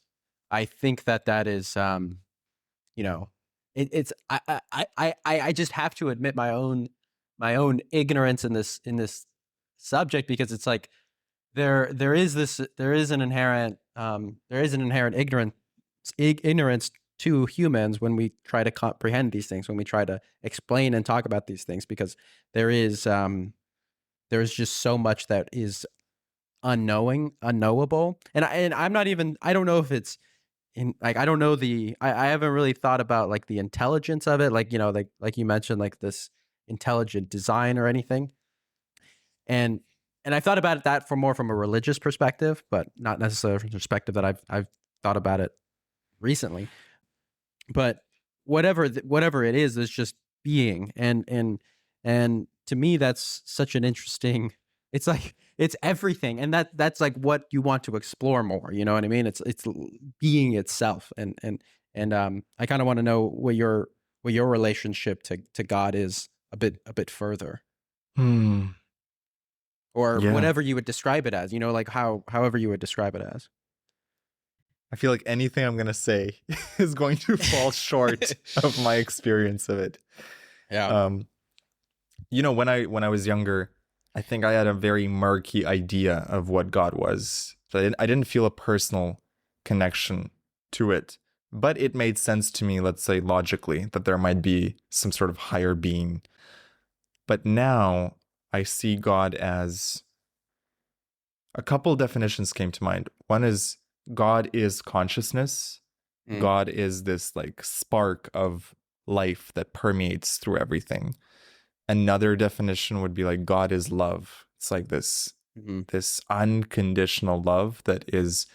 I think that is, it's I just have to admit my own ignorance in this subject, because it's like there is an inherent ignorance to humans when we try to comprehend these things, when we try to explain and talk about these things, because there's just so much that is unknowable. And I'm not even, I don't know if it's in, like, I don't know I haven't really thought about like the intelligence of it, like, like you mentioned, like this intelligent design or anything. And I thought about that from a religious perspective, but not necessarily from the perspective that I've thought about it recently. But whatever it is just being. And to me, that's such an interesting, it's like, it's everything. And that's like what you want to explore more. You know what I mean? It's being itself. And I kind of want to know what your relationship to God is a bit further. Or Yeah. whatever you would describe it as, like however you would describe it as. I feel like anything I'm going to say is going to fall short of my experience of it. Yeah. When I was younger, I think I had a very murky idea of what God was. So I didn't feel a personal connection to it, but it made sense to me, let's say logically, that there might be some sort of higher being. But now I see God as, a couple definitions came to mind. One is, God is consciousness. God is this like spark of life that permeates through everything. Another definition would be like, God is love. It's like this unconditional love that is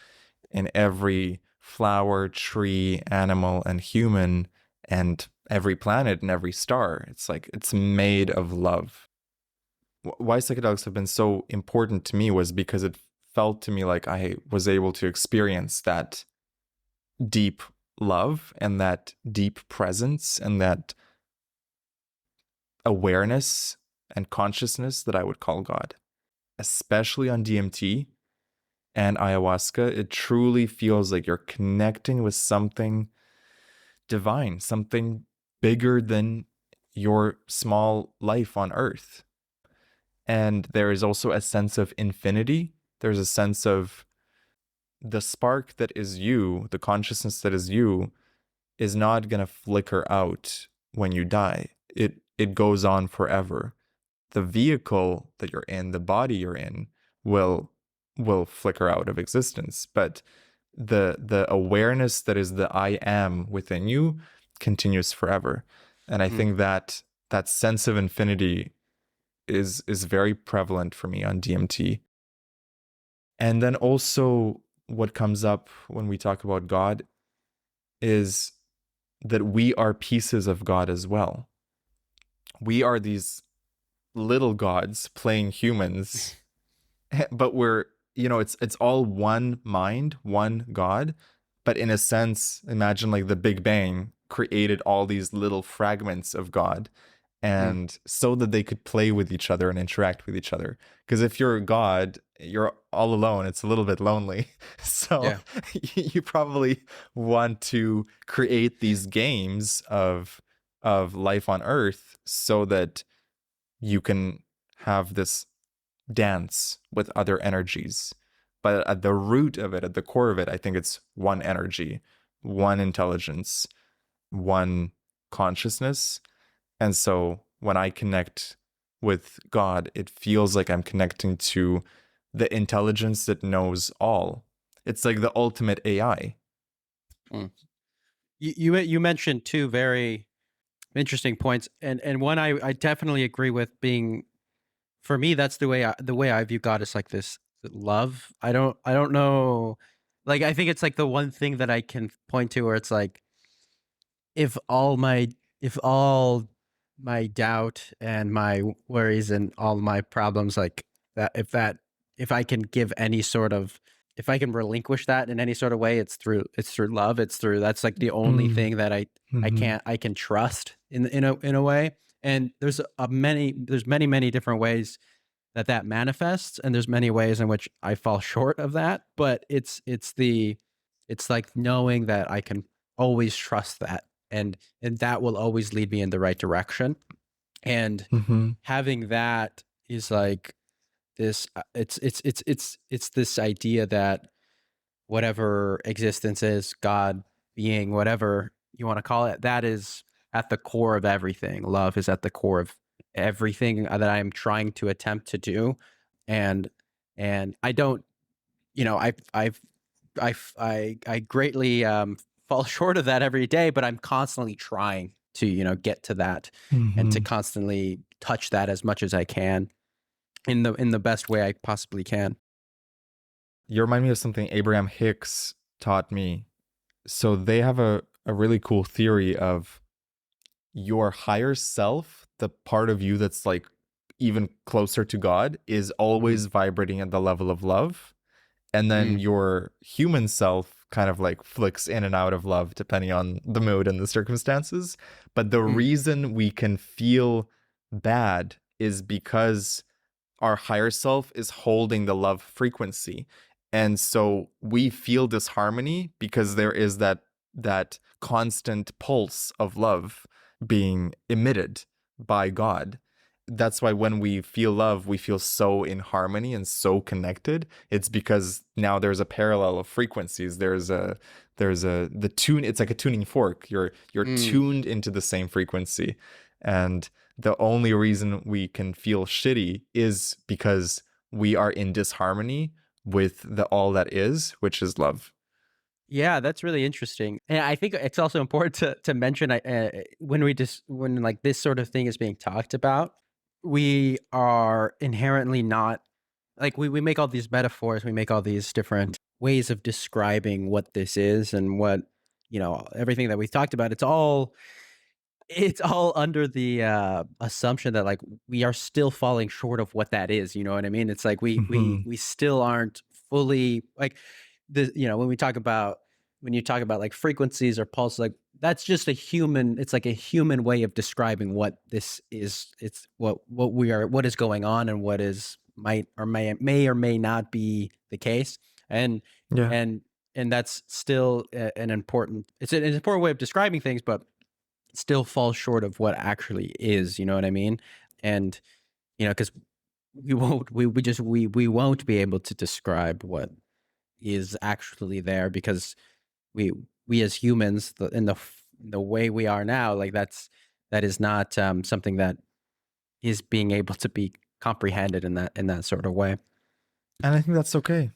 in every flower, tree, animal, and human, and every planet and every star. It's like, it's made of love. Why psychedelics have been so important to me was because it felt to me like I was able to experience that deep love and that deep presence and that awareness and consciousness that I would call God. Especially on DMT and ayahuasca, it truly feels like you're connecting with something divine, something bigger than your small life on earth. And there is also a sense of infinity. There's a sense of the spark that is you, the consciousness that is you, is not going to flicker out when you die. It goes on forever. The vehicle that you're in, the body you're in, will flicker out of existence. But the awareness that is the I am within you continues forever. And I think that sense of infinity is very prevalent for me on DMT. And then also what comes up when we talk about God is that we are pieces of God as well. We are these little gods playing humans, but we're, it's all one mind, one God. But in a sense, imagine like the Big Bang created all these little fragments of God. and so that they could play with each other and interact with each other. Because if you're a god, you're all alone. It's a little bit lonely. So Yeah. you probably want to create these games of life on Earth so that you can have this dance with other energies. But at the root of it, at the core of it, I think it's one energy, one intelligence, one consciousness. And so when I connect with God, it feels like I'm connecting to the intelligence that knows all. It's like the ultimate AI. Mm. You mentioned two very interesting points, and one I definitely agree with. Being, for me, that's the way I view God is like this love. I don't know, like I think it's like the one thing that I can point to where it's like, if all my doubt and my worries and all my problems, like if I can give any sort of, if I can relinquish that in any sort of way, it's through love. That's like the only thing that I can trust in a way. And there's many different ways that manifests, and there's many ways in which I fall short of that. But it's like knowing that I can always trust that, and that will always lead me in the right direction. And having that is like this. It's this idea that whatever existence is, God, being, whatever you want to call it, that is at the core of everything. Love is at the core of everything that I am trying to attempt to do. And I don't, I greatly fall short of that every day, but I'm constantly trying to, get to that and to constantly touch that as much as I can in the best way I possibly can. You remind me of something Abraham Hicks taught me. So they have a really cool theory of your higher self, the part of you that's like even closer to God, is always vibrating at the level of love. And then your human self kind of like flicks in and out of love depending on the mood and the circumstances. But the reason we can feel bad is because our higher self is holding the love frequency. And so we feel disharmony because there is that constant pulse of love being emitted by God. That's why when we feel love, we feel so in harmony and so connected. It's because now there's a parallel of frequencies. The tune. It's like a tuning fork. You're tuned into the same frequency, and the only reason we can feel shitty is because we are in disharmony with the all that is, which is love. Yeah, that's really interesting. And I think it's also important to mention when like this sort of thing is being talked about, we are inherently not, like we make all these metaphors, we make all these different ways of describing what this is and what, everything that we've talked about. It's all under the assumption that like we are still falling short of what that is. You know what I mean? It's like we still aren't fully like the, when you talk about like frequencies or pulse, like that's just it's like a human way of describing what this is. It's what is going on, and what is may or may not be the case. And that's still an important way of describing things, but still falls short of what actually is. You know what I mean? And because we won't be able to describe what is actually there, because we as humans, in the way we are now, like that is not something that is being able to be comprehended in that sort of way. And I think that's okay.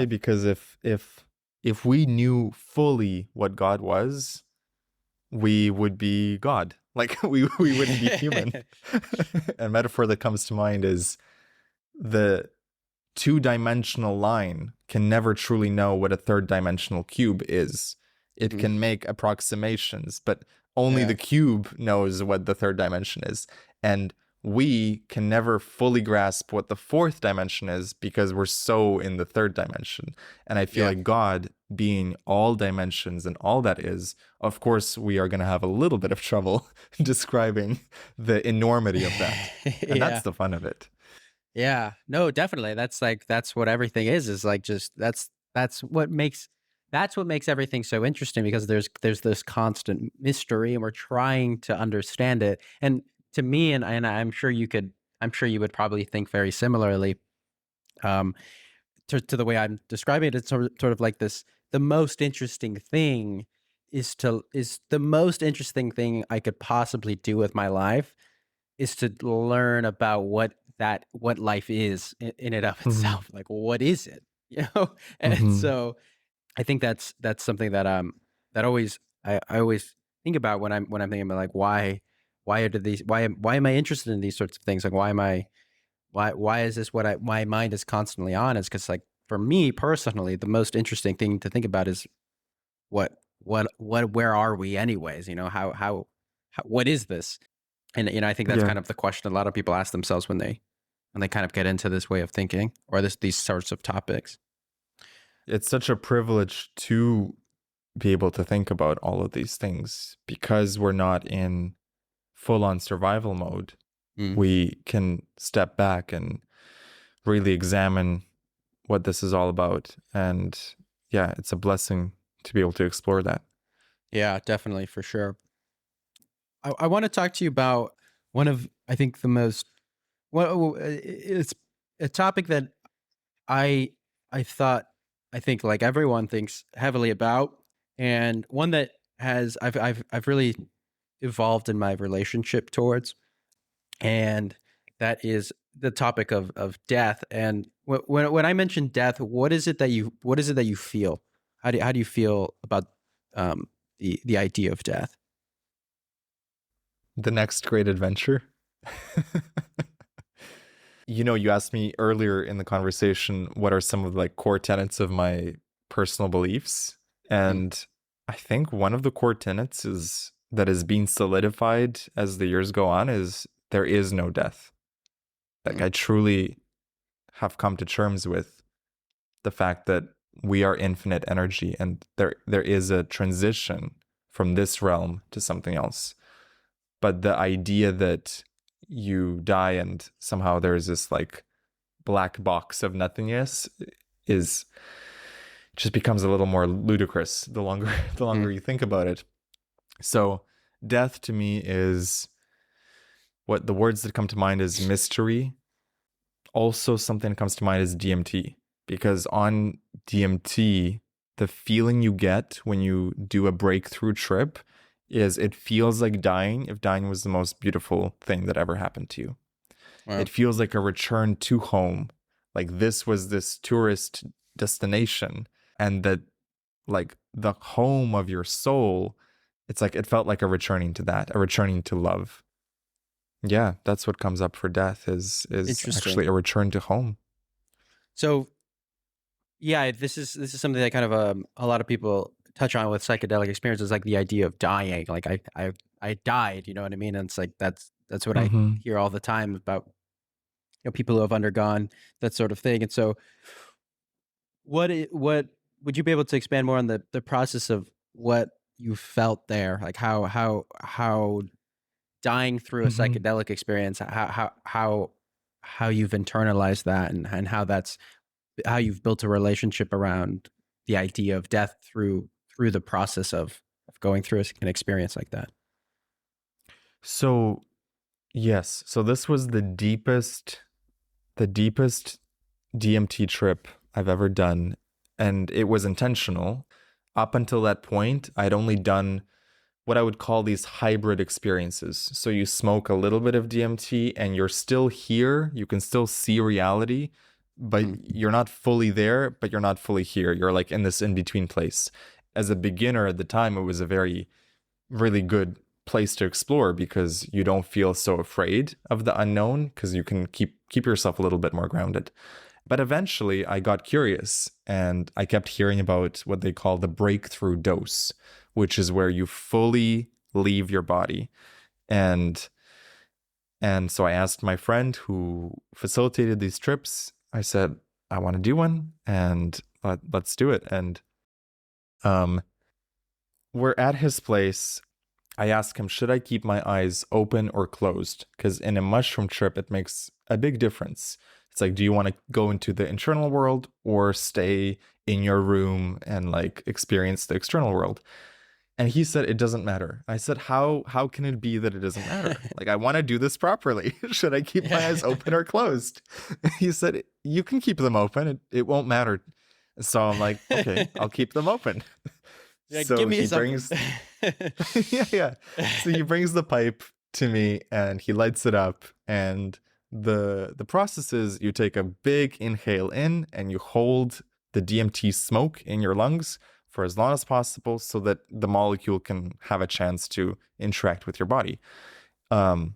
Because if we knew fully what God was, we would be God. Like we wouldn't be human. A metaphor that comes to mind is the two-dimensional line can never truly know what a third-dimensional cube is. It can make approximations, but only the cube knows what the third dimension is. And we can never fully grasp what the fourth dimension is because we're so in the third dimension. And I feel like God being all dimensions and all that is, of course, we are going to have a little bit of trouble describing the enormity of that. And that's the fun of it. Yeah, no, definitely. That's what everything is like, just that's what makes everything so interesting, because there's this constant mystery and we're trying to understand it. And to me, and I'm sure you would probably think very similarly, to the way I'm describing it. It's sort of like this, the most interesting thing is the most interesting thing I could possibly do with my life is to learn about what life is in and of itself. Like, what is it? And so I think that's something that that always I always think about when I'm thinking about, like, why am I interested in these sorts of things? Like, why is this what my mind is constantly on? Is because, like, for me personally, the most interesting thing to think about is where are we anyways? How what is this? And I think that's kind of the question a lot of people ask themselves when they kind of get into this way of thinking, or these sorts of topics. It's such a privilege to be able to think about all of these things because we're not in full-on survival mode. We can step back and really examine what this is all about. And yeah, it's a blessing to be able to explore that. Yeah, definitely, for sure. I want to talk to you about one of, I think, the most, well, it's a topic that I think like everyone thinks heavily about, and one that I've really evolved in my relationship towards, and that is the topic of death. And when I mention death, what is it that you feel? How do you feel about the idea of death? The next great adventure. You asked me earlier in the conversation, what are some of the core tenets of my personal beliefs? And I think one of the core tenets that is being solidified as the years go on is there is no death. Like, I truly have come to terms with the fact that we are infinite energy, and there is a transition from this realm to something else. But the idea that you die and somehow there's this black box of nothingness just becomes a little more ludicrous the longer you think about it. So death to me is, what the words that come to mind is mystery. Also, something that comes to mind is DMT, because on DMT, the feeling you get when you do a breakthrough trip is it feels like dying, if dying was the most beautiful thing that ever happened to you. Wow. It feels like a return to home. Like, this was this tourist destination, and that, like, the home of your soul, it's like it felt like a returning to that, a returning to love. Yeah, that's what comes up for death is actually a return to home. So, yeah, this is something that kind of a lot of people touch on with psychedelic experiences, like the idea of dying. Like, I died, you know what I mean? And it's like that's what I hear all the time about people who have undergone that sort of thing. And so, what would you be able to expand more on the process of what you felt there, like how dying through a psychedelic experience, how you've internalized that, and how you've built a relationship around the idea of death through the process of going through an experience like that? So, yes. So this was the deepest DMT trip I've ever done, and it was intentional. Up until that point, I'd only done what I would call these hybrid experiences. So you smoke a little bit of DMT and you're still here, you can still see reality, but you're not fully there, but you're not fully here. You're like in this in-between place. As a beginner at the time, it was a really good place to explore because you don't feel so afraid of the unknown because you can keep yourself a little bit more grounded. But eventually I got curious and I kept hearing about what they call the breakthrough dose, which is where you fully leave your body. And And so I asked my friend who facilitated these trips, I said, I want to do one, and let's do it. And we're at his place. I asked him, should I keep my eyes open or closed? Because in a mushroom trip, it makes a big difference. It's like, do you want to go into the internal world or stay in your room and like experience the external world? And he said, it doesn't matter. I said, how can it be that it doesn't matter? Like, I want to do this properly. Should I keep my eyes open or closed? He said, you can keep them open. It won't matter. So I'm like, okay, I'll keep them open. Yeah, So give me he something. brings, yeah. So he brings the pipe to me and he lights it up. And the process is you take a big inhale in and you hold the DMT smoke in your lungs for as long as possible so that the molecule can have a chance to interact with your body. And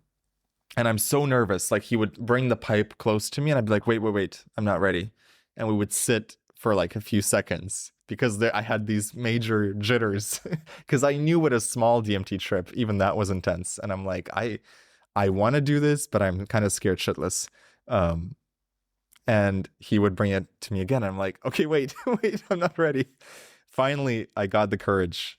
I'm so nervous. Like, he would bring the pipe close to me and I'd be like, wait, I'm not ready. And we would sit for like a few seconds because I had these major jitters because I knew what a small DMT trip, even that was intense. And I'm like, I want to do this, but I'm kind of scared shitless. And he would bring it to me again. I'm like, okay, wait, I'm not ready. Finally, I got the courage.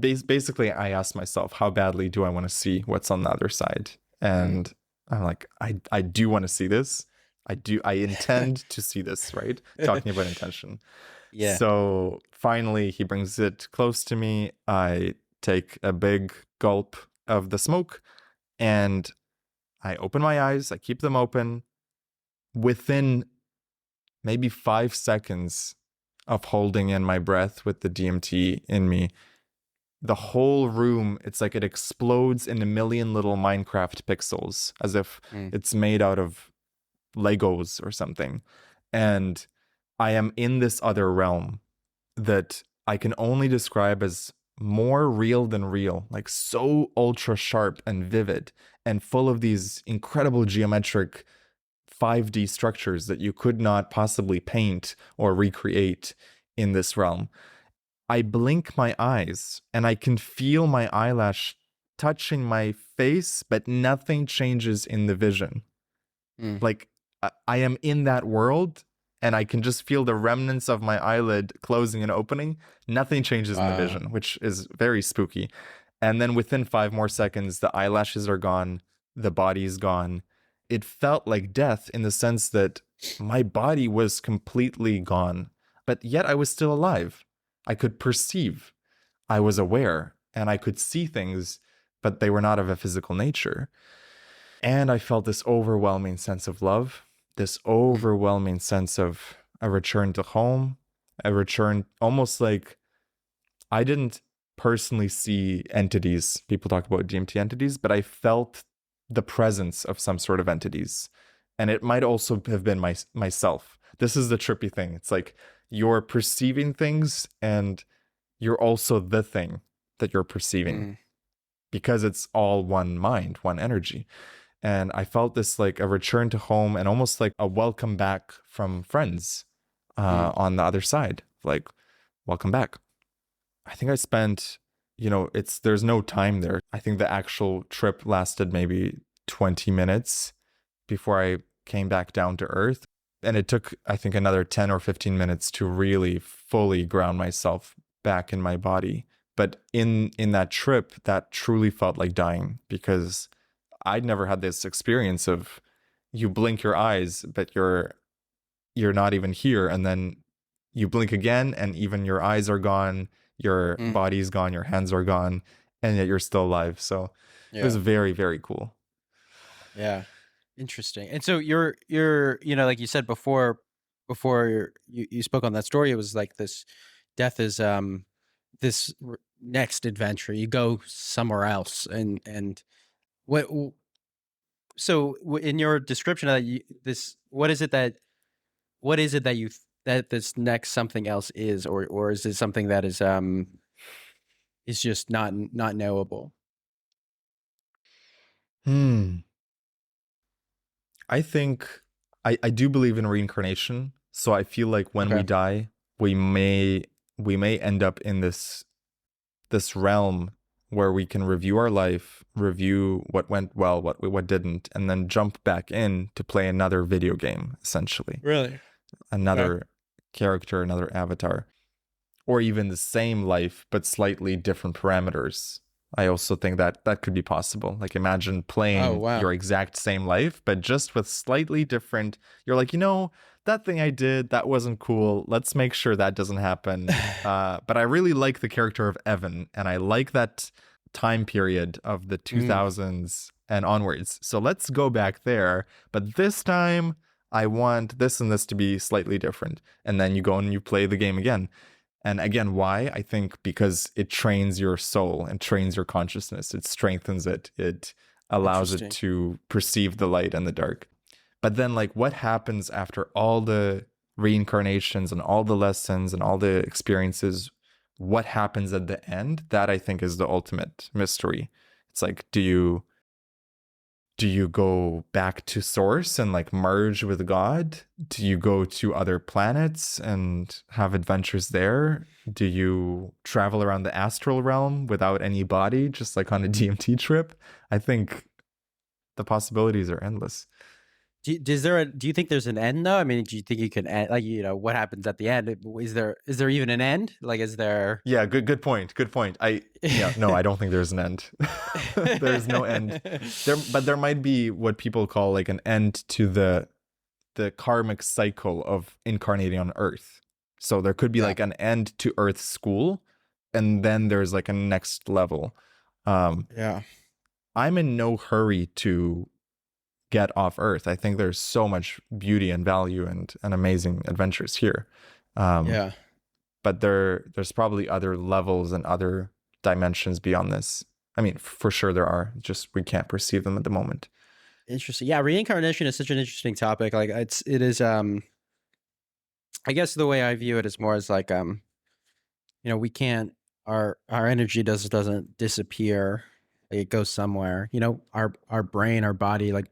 Basically, I asked myself, how badly do I want to see what's on the other side? And I'm like, I do want to see this. I intend to see this, right? Talking about intention. Yeah. So finally, he brings it close to me. I take a big gulp of the smoke and I open my eyes. I keep them open. Within maybe 5 seconds of holding in my breath with the DMT in me, the whole room, it's like it explodes in a million little Minecraft pixels, as if it's made out of Legos or something. And I am in this other realm that I can only describe as more real than real, like so ultra sharp and vivid and full of these incredible geometric 5D structures that you could not possibly paint or recreate in this realm. I blink my eyes and I can feel my eyelash touching my face, but nothing changes in the vision. Like, I am in that world and I can just feel the remnants of my eyelid closing and opening. Nothing changes in the vision, which is very spooky. And then within 5 more seconds, the eyelashes are gone. The body is gone. It felt like death in the sense that my body was completely gone, but yet I was still alive. I could perceive. I was aware and I could see things, but they were not of a physical nature. And I felt this overwhelming sense of love, this overwhelming sense of a return to home, a return almost like I didn't personally see entities. People talk about DMT entities, but I felt the presence of some sort of entities. And it might also have been myself. This is the trippy thing. It's like you're perceiving things and you're also the thing that you're perceiving because it's all one mind, one energy. And I felt this like a return to home and almost like a welcome back from friends on the other side. Like, welcome back. I think I spent, there's no time there. I think the actual trip lasted maybe 20 minutes before I came back down to earth. And it took, I think, another 10 or 15 minutes to really fully ground myself back in my body. But in that trip, that truly felt like dying because I'd never had this experience of you blink your eyes, but you're not even here. And then you blink again and even your eyes are gone, your body's gone, your hands are gone, and yet you're still alive. So it was very, very cool. Yeah. Interesting. And so you're, like you said before you spoke on that story, it was like this death is, this next adventure, you go somewhere else. And so in your description of that, what is it that that this next something else is, or is it something that is just not knowable? I think I do believe in reincarnation. So I feel like when we die, we may end up in this realm where we can review our life, review what went well, what didn't, and then jump back in to play another video game, essentially. Really? Another character, another avatar, or even the same life, but slightly different parameters. I also think that that could be possible. Like imagine playing your exact same life, but just with slightly different, you're like, that thing I did, that wasn't cool. Let's make sure that doesn't happen. But I really like the character of Evan, and I like that time period of the 2000s and onwards. So let's go back there. But this time, I want this and this to be slightly different. And then you go and you play the game again. And again, why? I think because it trains your soul and trains your consciousness. It strengthens it. It allows it to perceive the light and the dark. But then, like, what happens after all the reincarnations and all the lessons and all the experiences? What happens at the end? That, I think, is the ultimate mystery. It's like, do you go back to source and like merge with God? Do you go to other planets and have adventures there? Do you travel around the astral realm without any body, just like on a DMT trip? I think the possibilities are endless. Do you think there's an end though? I mean, do you think you can end, like, what happens at the end? Is there even an end? Like, is there? Yeah, good point. No, I don't think there's an end. There's no end. But there might be what people call like an end to the karmic cycle of incarnating on Earth. So there could be like an end to Earth school, and then there's like a next level. I'm in no hurry to get off Earth. I think there's so much beauty and value and amazing adventures here. But there's probably other levels and other dimensions beyond this. I mean, for sure there are, just we can't perceive them at the moment. Interesting. Yeah, reincarnation is such an interesting topic. Like it is I guess the way I view it is more as like we can't, our energy doesn't disappear. Like it goes somewhere. Our brain, our body, like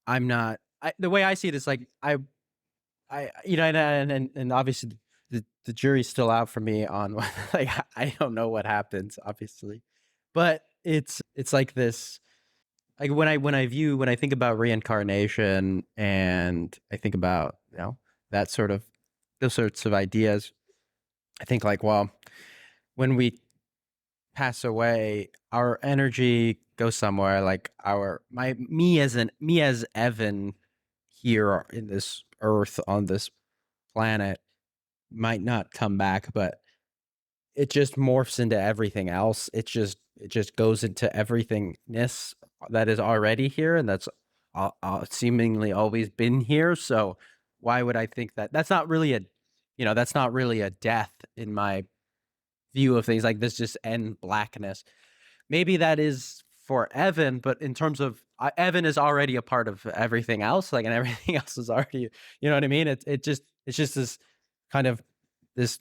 the way I see it is like and obviously the jury's still out for me on like I don't know what happens, obviously, but it's like this, like when I think about reincarnation and I think about those sorts of ideas, I think like, well, when we pass away, our energy goes somewhere. Like me as Evan here in this earth on this planet might not come back, but it just morphs into everything else. It just goes into everythingness that is already here, and that's seemingly always been here. So why would I think that that's not really a death in my view of things? Like this just end blackness. Maybe that is for Evan, but in terms of Evan is already a part of everything else, like, and everything else is already, you know what I mean? It's just this kind of this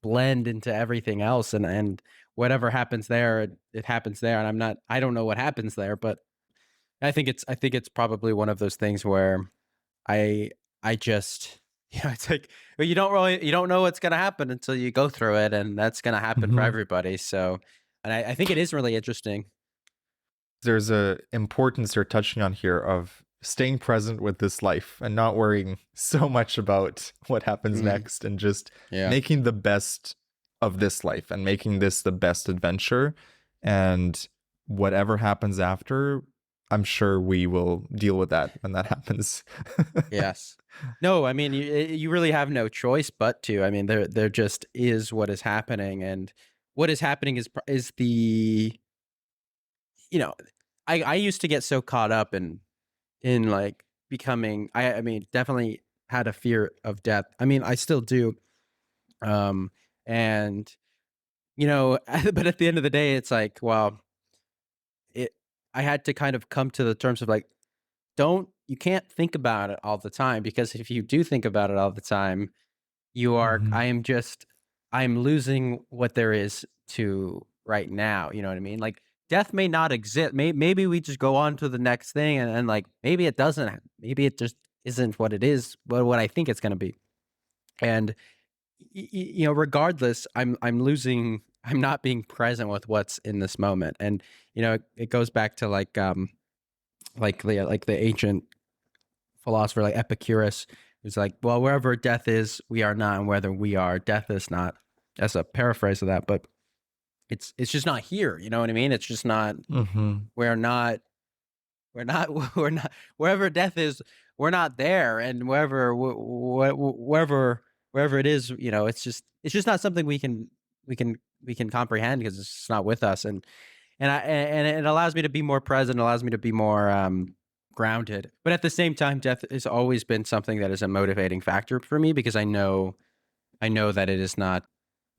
blend into everything else, and whatever happens there, it happens there, and I don't know what happens there, but I think it's probably one of those things where I just it's like, well, you don't know what's gonna happen until you go through it, and that's gonna happen for everybody. So, and I think it is really interesting. There's a importance you're touching on here of staying present with this life and not worrying so much about what happens next, and just making the best of this life and making this the best adventure. And whatever happens after, I'm sure we will deal with that when that happens. Yes. No, I mean, you really have no choice but to. I mean, there just is what is happening, and what is happening is the, I used to get so caught up in like becoming, I mean, definitely had a fear of death. I mean, I still do. And, but at the end of the day, it's like, well, I had to kind of come to the terms of like, you can't think about it all the time, because if you do think about it all the time, you are, I'm losing what there is to right now. You know what I mean? Like death may not exist. Maybe we just go on to the next thing, and like, maybe it doesn't, maybe it just isn't what it is, but what I think it's going to be. And, regardless, I'm losing I'm not being present with what's in this moment. And, you know, it goes back to like the ancient philosopher like Epicurus, who's like, well, wherever death is, we are not, and whether we are, death is not. That's a paraphrase of that, but it's just not here. You know what I mean? It's just not. Mm-hmm. We're not. We're not. We're not. Wherever death is, we're not there. And wherever it is, you know, it's just not something we can comprehend because it's just not with us. And it allows me to be more present. Allows me to be more grounded. But at the same time, death has always been something that is a motivating factor for me because I know that it is not.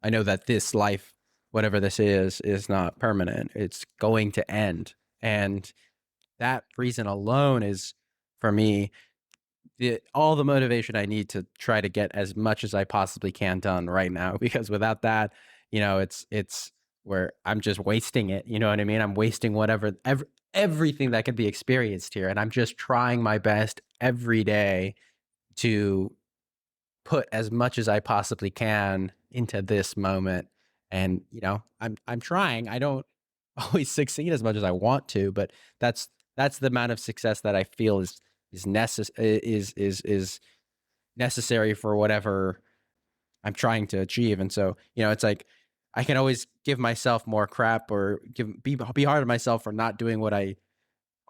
I know that this life, whatever this is not permanent. It's going to end. And that reason alone is, for me, all the motivation I need to try to get as much as I possibly can done right now. Because without that, you know, it's where I'm just wasting it. You know what I mean? I'm wasting everything that can be experienced here. And I'm just trying my best every day to put as much as I possibly can into this moment. And, you know, I'm trying. I don't always succeed as much as I want to, but that's the amount of success that I feel is necessary for whatever I'm trying to achieve. And so, you know, it's like I can always give myself more crap or be hard on myself for not doing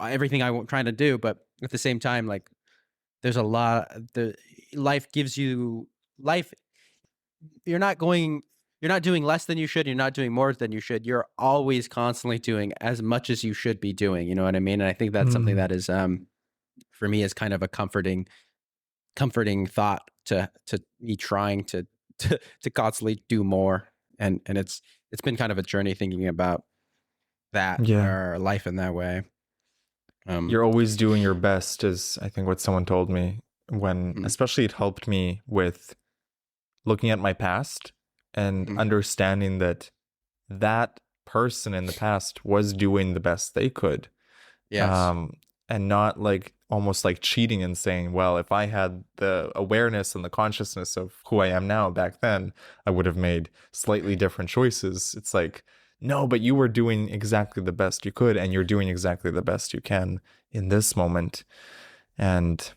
everything I'm trying to do, but at the same time, like there's a lot. The life gives you life. You're not doing less than you should. You're not doing more than you should. You're always constantly doing as much as you should be doing. You know what I mean? And I think that's something that is, for me, is kind of a comforting thought to me trying to constantly do more. And it's been kind of a journey thinking about that, or life in that way. You're always doing your best is, I think, what someone told me when, especially it helped me with looking at my past and understanding that person in the past was doing the best they could. Yes. And not like almost like cheating and saying, well, if I had the awareness and the consciousness of who I am now back then, I would have made slightly different choices. It's like, no, but you were doing exactly the best you could, and you're doing exactly the best you can in this moment. And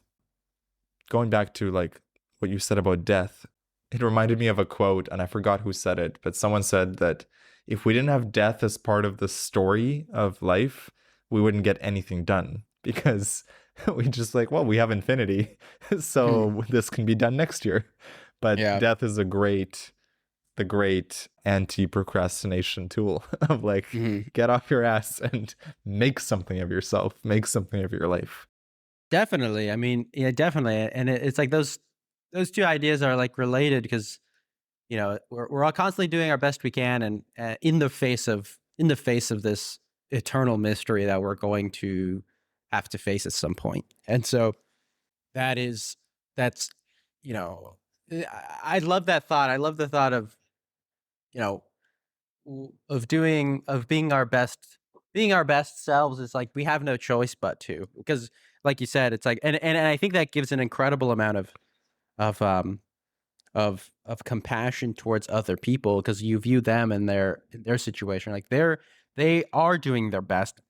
going back to like what you said about death, it reminded me of a quote, and I forgot who said it, but someone said that if we didn't have death as part of the story of life, we wouldn't get anything done, because we just like, well, we have infinity, so this can be done next year. But death is the great anti-procrastination tool of like, get off your ass and make something of yourself, make something of your life. Definitely. I mean, yeah, definitely. And it's like those two ideas are like related because, you know, we're all constantly doing our best we can, and in the face of this eternal mystery that we're going to have to face at some point. And so that's, you know, I love that thought. I love the thought of, you know, of being our best selves. Is like we have no choice but to, because like you said, it's like, and I think that gives an incredible amount of compassion towards other people, because you view them and their situation, like they are doing their best.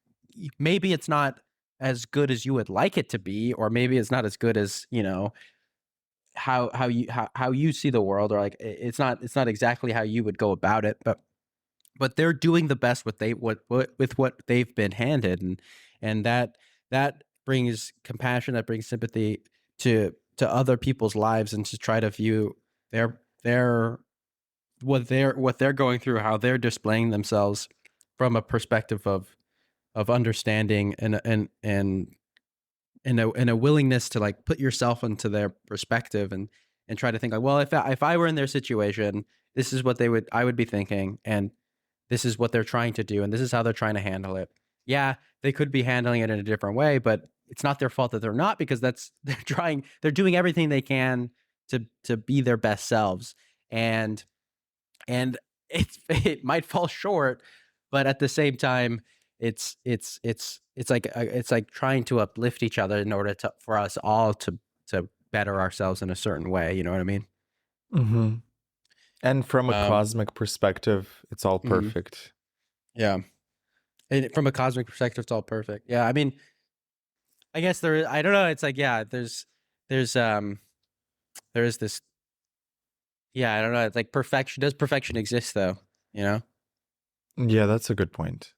Maybe it's not as good as you would like it to be, or maybe it's not as good as, you know, how you see the world, or like it's not exactly how you would go about it, but they're doing the best with what they've been handed, and that brings compassion, that brings sympathy to other people's lives, and to try to view their what they're going through, how they're displaying themselves from a perspective of understanding and a willingness to like put yourself into their perspective, and try to think like, well, if I were in their situation, this is what I would be thinking, and this is what they're trying to do, and this is how they're trying to handle it. Yeah, they could be handling it in a different way, but it's not their fault that they're not, because they're doing everything they can to be their best selves. And it might fall short, but at the same time, it's like trying to uplift each other in order for us all to better ourselves in a certain way. You know what I mean? Mm-hmm. And from a Um, cosmic perspective, it's all mhm. perfect. Yeah. And from a cosmic perspective, it's all perfect. Yeah. I mean, I guess I don't know. It's like, yeah, there's, there is this, yeah, I don't know. It's like perfection. Does perfection exist though? You know? Yeah, that's a good point.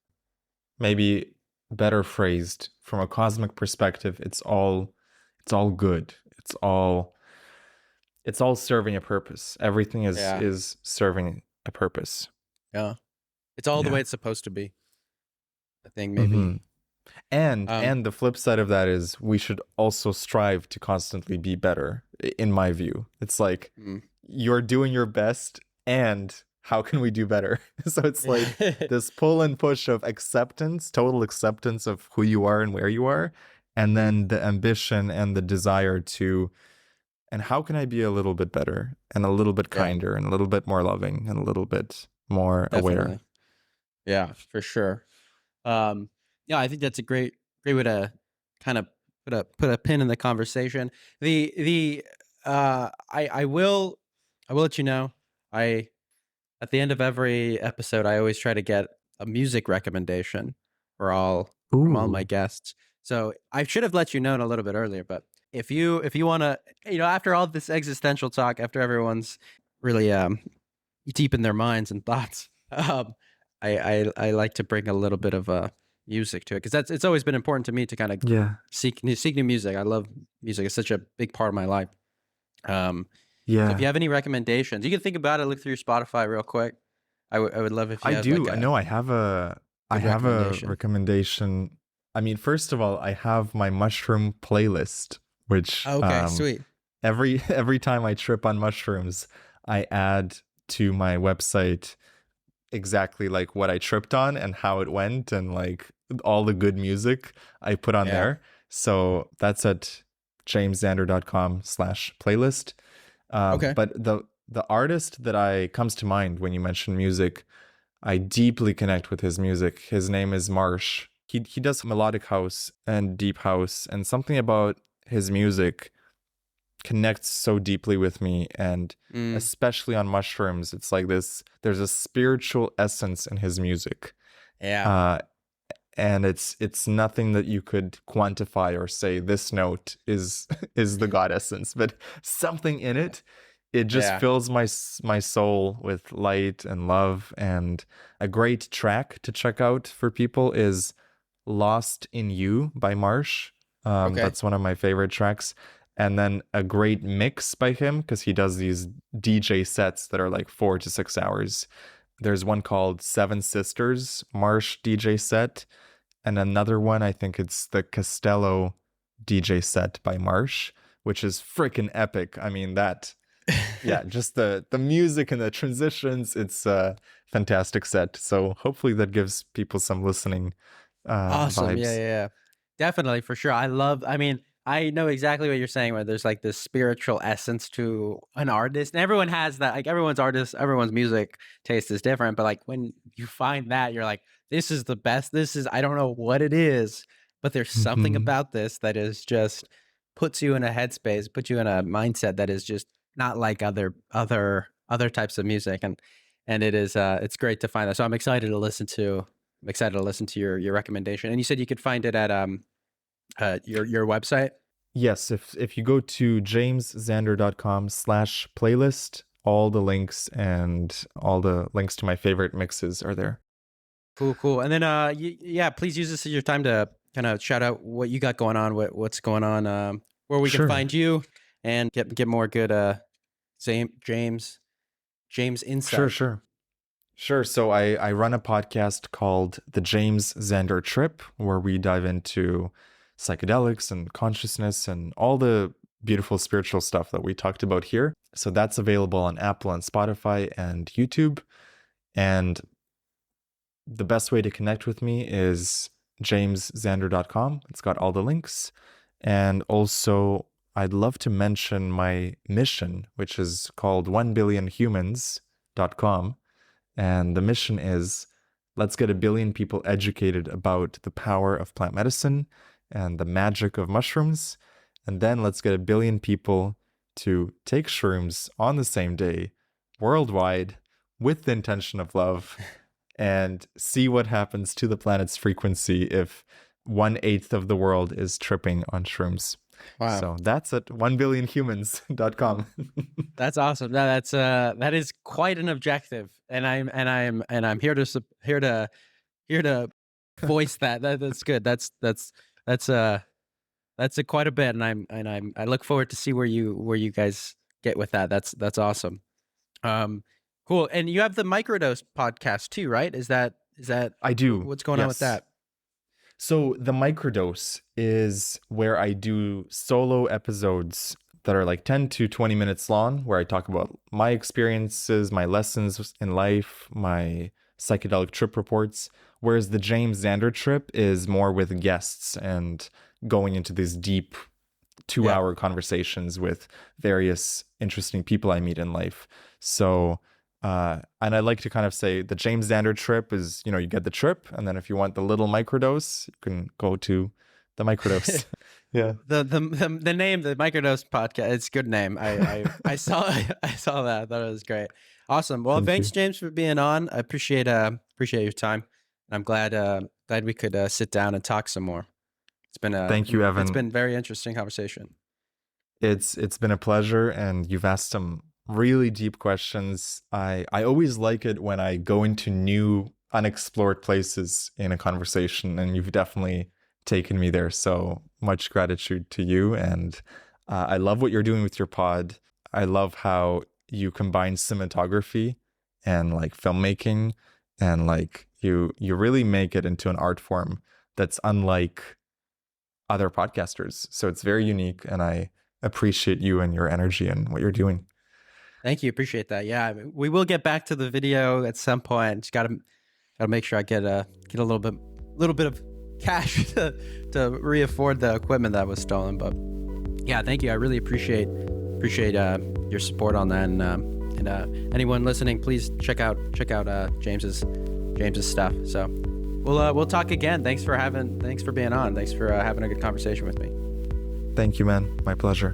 Maybe better phrased, from a cosmic perspective, it's all good. It's all serving a purpose. Everything is Yeah. is serving a purpose. Yeah. It's all the Yeah. way it's supposed to be. I think maybe. Hmm. And Um, and the flip side of that is we should also strive to constantly be better, in my view. It's like mm. you're doing your best, and how can we do better? So it's like this pull and push of acceptance, total acceptance of who you are and where you are, and Mhm. then the ambition and the desire to, and how can I be a little bit better and a little bit Yeah, kinder and a little bit more loving and a little bit more aware? definitely. Yeah, for sure. Um, yeah, I think that's a great way to kind of put a pin in the conversation. I will let you know. I At the end of every episode, I always try to get a music recommendation for all from all my Ooh. guests. So I should have let you know a little bit earlier, but if you want to, after all this existential talk, after everyone's really deep in their minds and thoughts, I like to bring a little bit of music to it, because it's always been important to me to kind of Yeah. seek new music. I love music; it's such a big part of my life. Um, so if you Yeah. have any recommendations, you can think about it. Look through your Spotify real quick. I would love if you I have like do. I a know I good have a recommendation. recommendation. I mean, first of all, I have my mushroom playlist, which Okay, sweet. every time I trip on mushrooms, I add to my website exactly like what I tripped on and how it went and like all the good music I put on Yeah. there. So that's at jamesxander.com/playlist. Okay. But the artist that I comes to mind when you mention music, I deeply connect with his music. His name is Marsh. He does melodic house and deep house, and something about his music connects so deeply with me, and Mm, especially on mushrooms, it's like this, there's a spiritual essence in his music. yeah. Uh and it's nothing that you could quantify or say this note is is the god essence, but something in it just Yeah. fills my soul with light and love. And a great track to check out for people is Lost in You by Marsh. Okay. That's one of my favorite tracks. And then a great mix by him, because he does these DJ sets that are like 4 to 6 hours. There's one called Seven Sisters Marsh DJ set, and another one, I think it's the Costello DJ set by Marsh, which is freaking epic. I mean, that, yeah, just the music and the transitions, it's a fantastic set. So hopefully that gives people some listening Awesome. Yeah, vibes. yeah, yeah. Definitely, for sure. I mean, I know exactly what you're saying, where there's like this spiritual essence to an artist. And everyone has that. Like everyone's music taste is different. But like when you find that, you're like, this is the best. I don't know what it is, but there's something Hmm. about this that is just puts you in a headspace, puts you in a mindset that is just not like other types of music. And it's great to find that. So I'm excited to listen to your recommendation. And you said you could find it at your website. Yes, if you go to jamesxander.com/playlist, all the links and all the links to my favorite mixes are there. Cool, cool. And then yeah, please use this as your time to kind of shout out what you got going on, what's going on, where we can Sure. find you, and get more good James Sure, insight. sure. Sure. So I run a podcast called The James Xander Trip, where we dive into psychedelics and consciousness and all the beautiful spiritual stuff that we talked about here. So that's available on Apple and Spotify and YouTube. And the best way to connect with me is jamesxander.com. It's got all the links. And also, I'd love to mention my mission, which is called 1billionhumans.com. And the mission is, let's get 1 billion people educated about the power of plant medicine and the magic of mushrooms. And then let's get 1 billion people to take shrooms on the same day worldwide with the intention of love and see what happens to the planet's frequency if 1/8 of the world is tripping on shrooms. Wow. So that's at 1billionhumans.com. That's awesome. No, that is quite an objective, and I'm here to voice that. That's good. That's quite a bit, and I look forward to see where you guys get with that. That's awesome. Cool. And you have the Microdose podcast too, right? Is that I do. What's going on with that? So the Microdose is where I do solo episodes that are like 10 to 20 minutes long, where I talk about my experiences, my lessons in life, my psychedelic trip reports. Whereas the Xander trip is more with guests and going into these deep 2-hour conversations with various interesting people I meet in life. So, and I like to kind of say the Xander trip is, you get the trip, and then if you want the little microdose, you can go to the Microdose. Yeah. The name, the Microdose Podcast, it's a good name. I saw that. I thought it was great. Awesome. Well, thanks James for being on. I appreciate your time. I'm glad we could sit down and talk some more. It's been Thank you, Evan. It's been a very interesting conversation. It's been a pleasure, and you've asked some really deep questions. I always like it when I go into new unexplored places in a conversation, and you've definitely taken me there. So much gratitude to you. And I love what you're doing with your pod. I love how you combine cinematography and like filmmaking, and like you really make it into an art form that's unlike other podcasters. So it's very unique, and I appreciate you and your energy and what you're doing. Thank you. Appreciate that. Yeah, we will get back to the video at some point. Just gotta make sure I get a little bit of cash to reafford the equipment that was stolen. But yeah, thank you. I really appreciate your support on that. And anyone listening, please check out James's stuff. So we'll talk again. Thanks for being on. Thanks for having a good conversation with me. Thank you, man. My pleasure.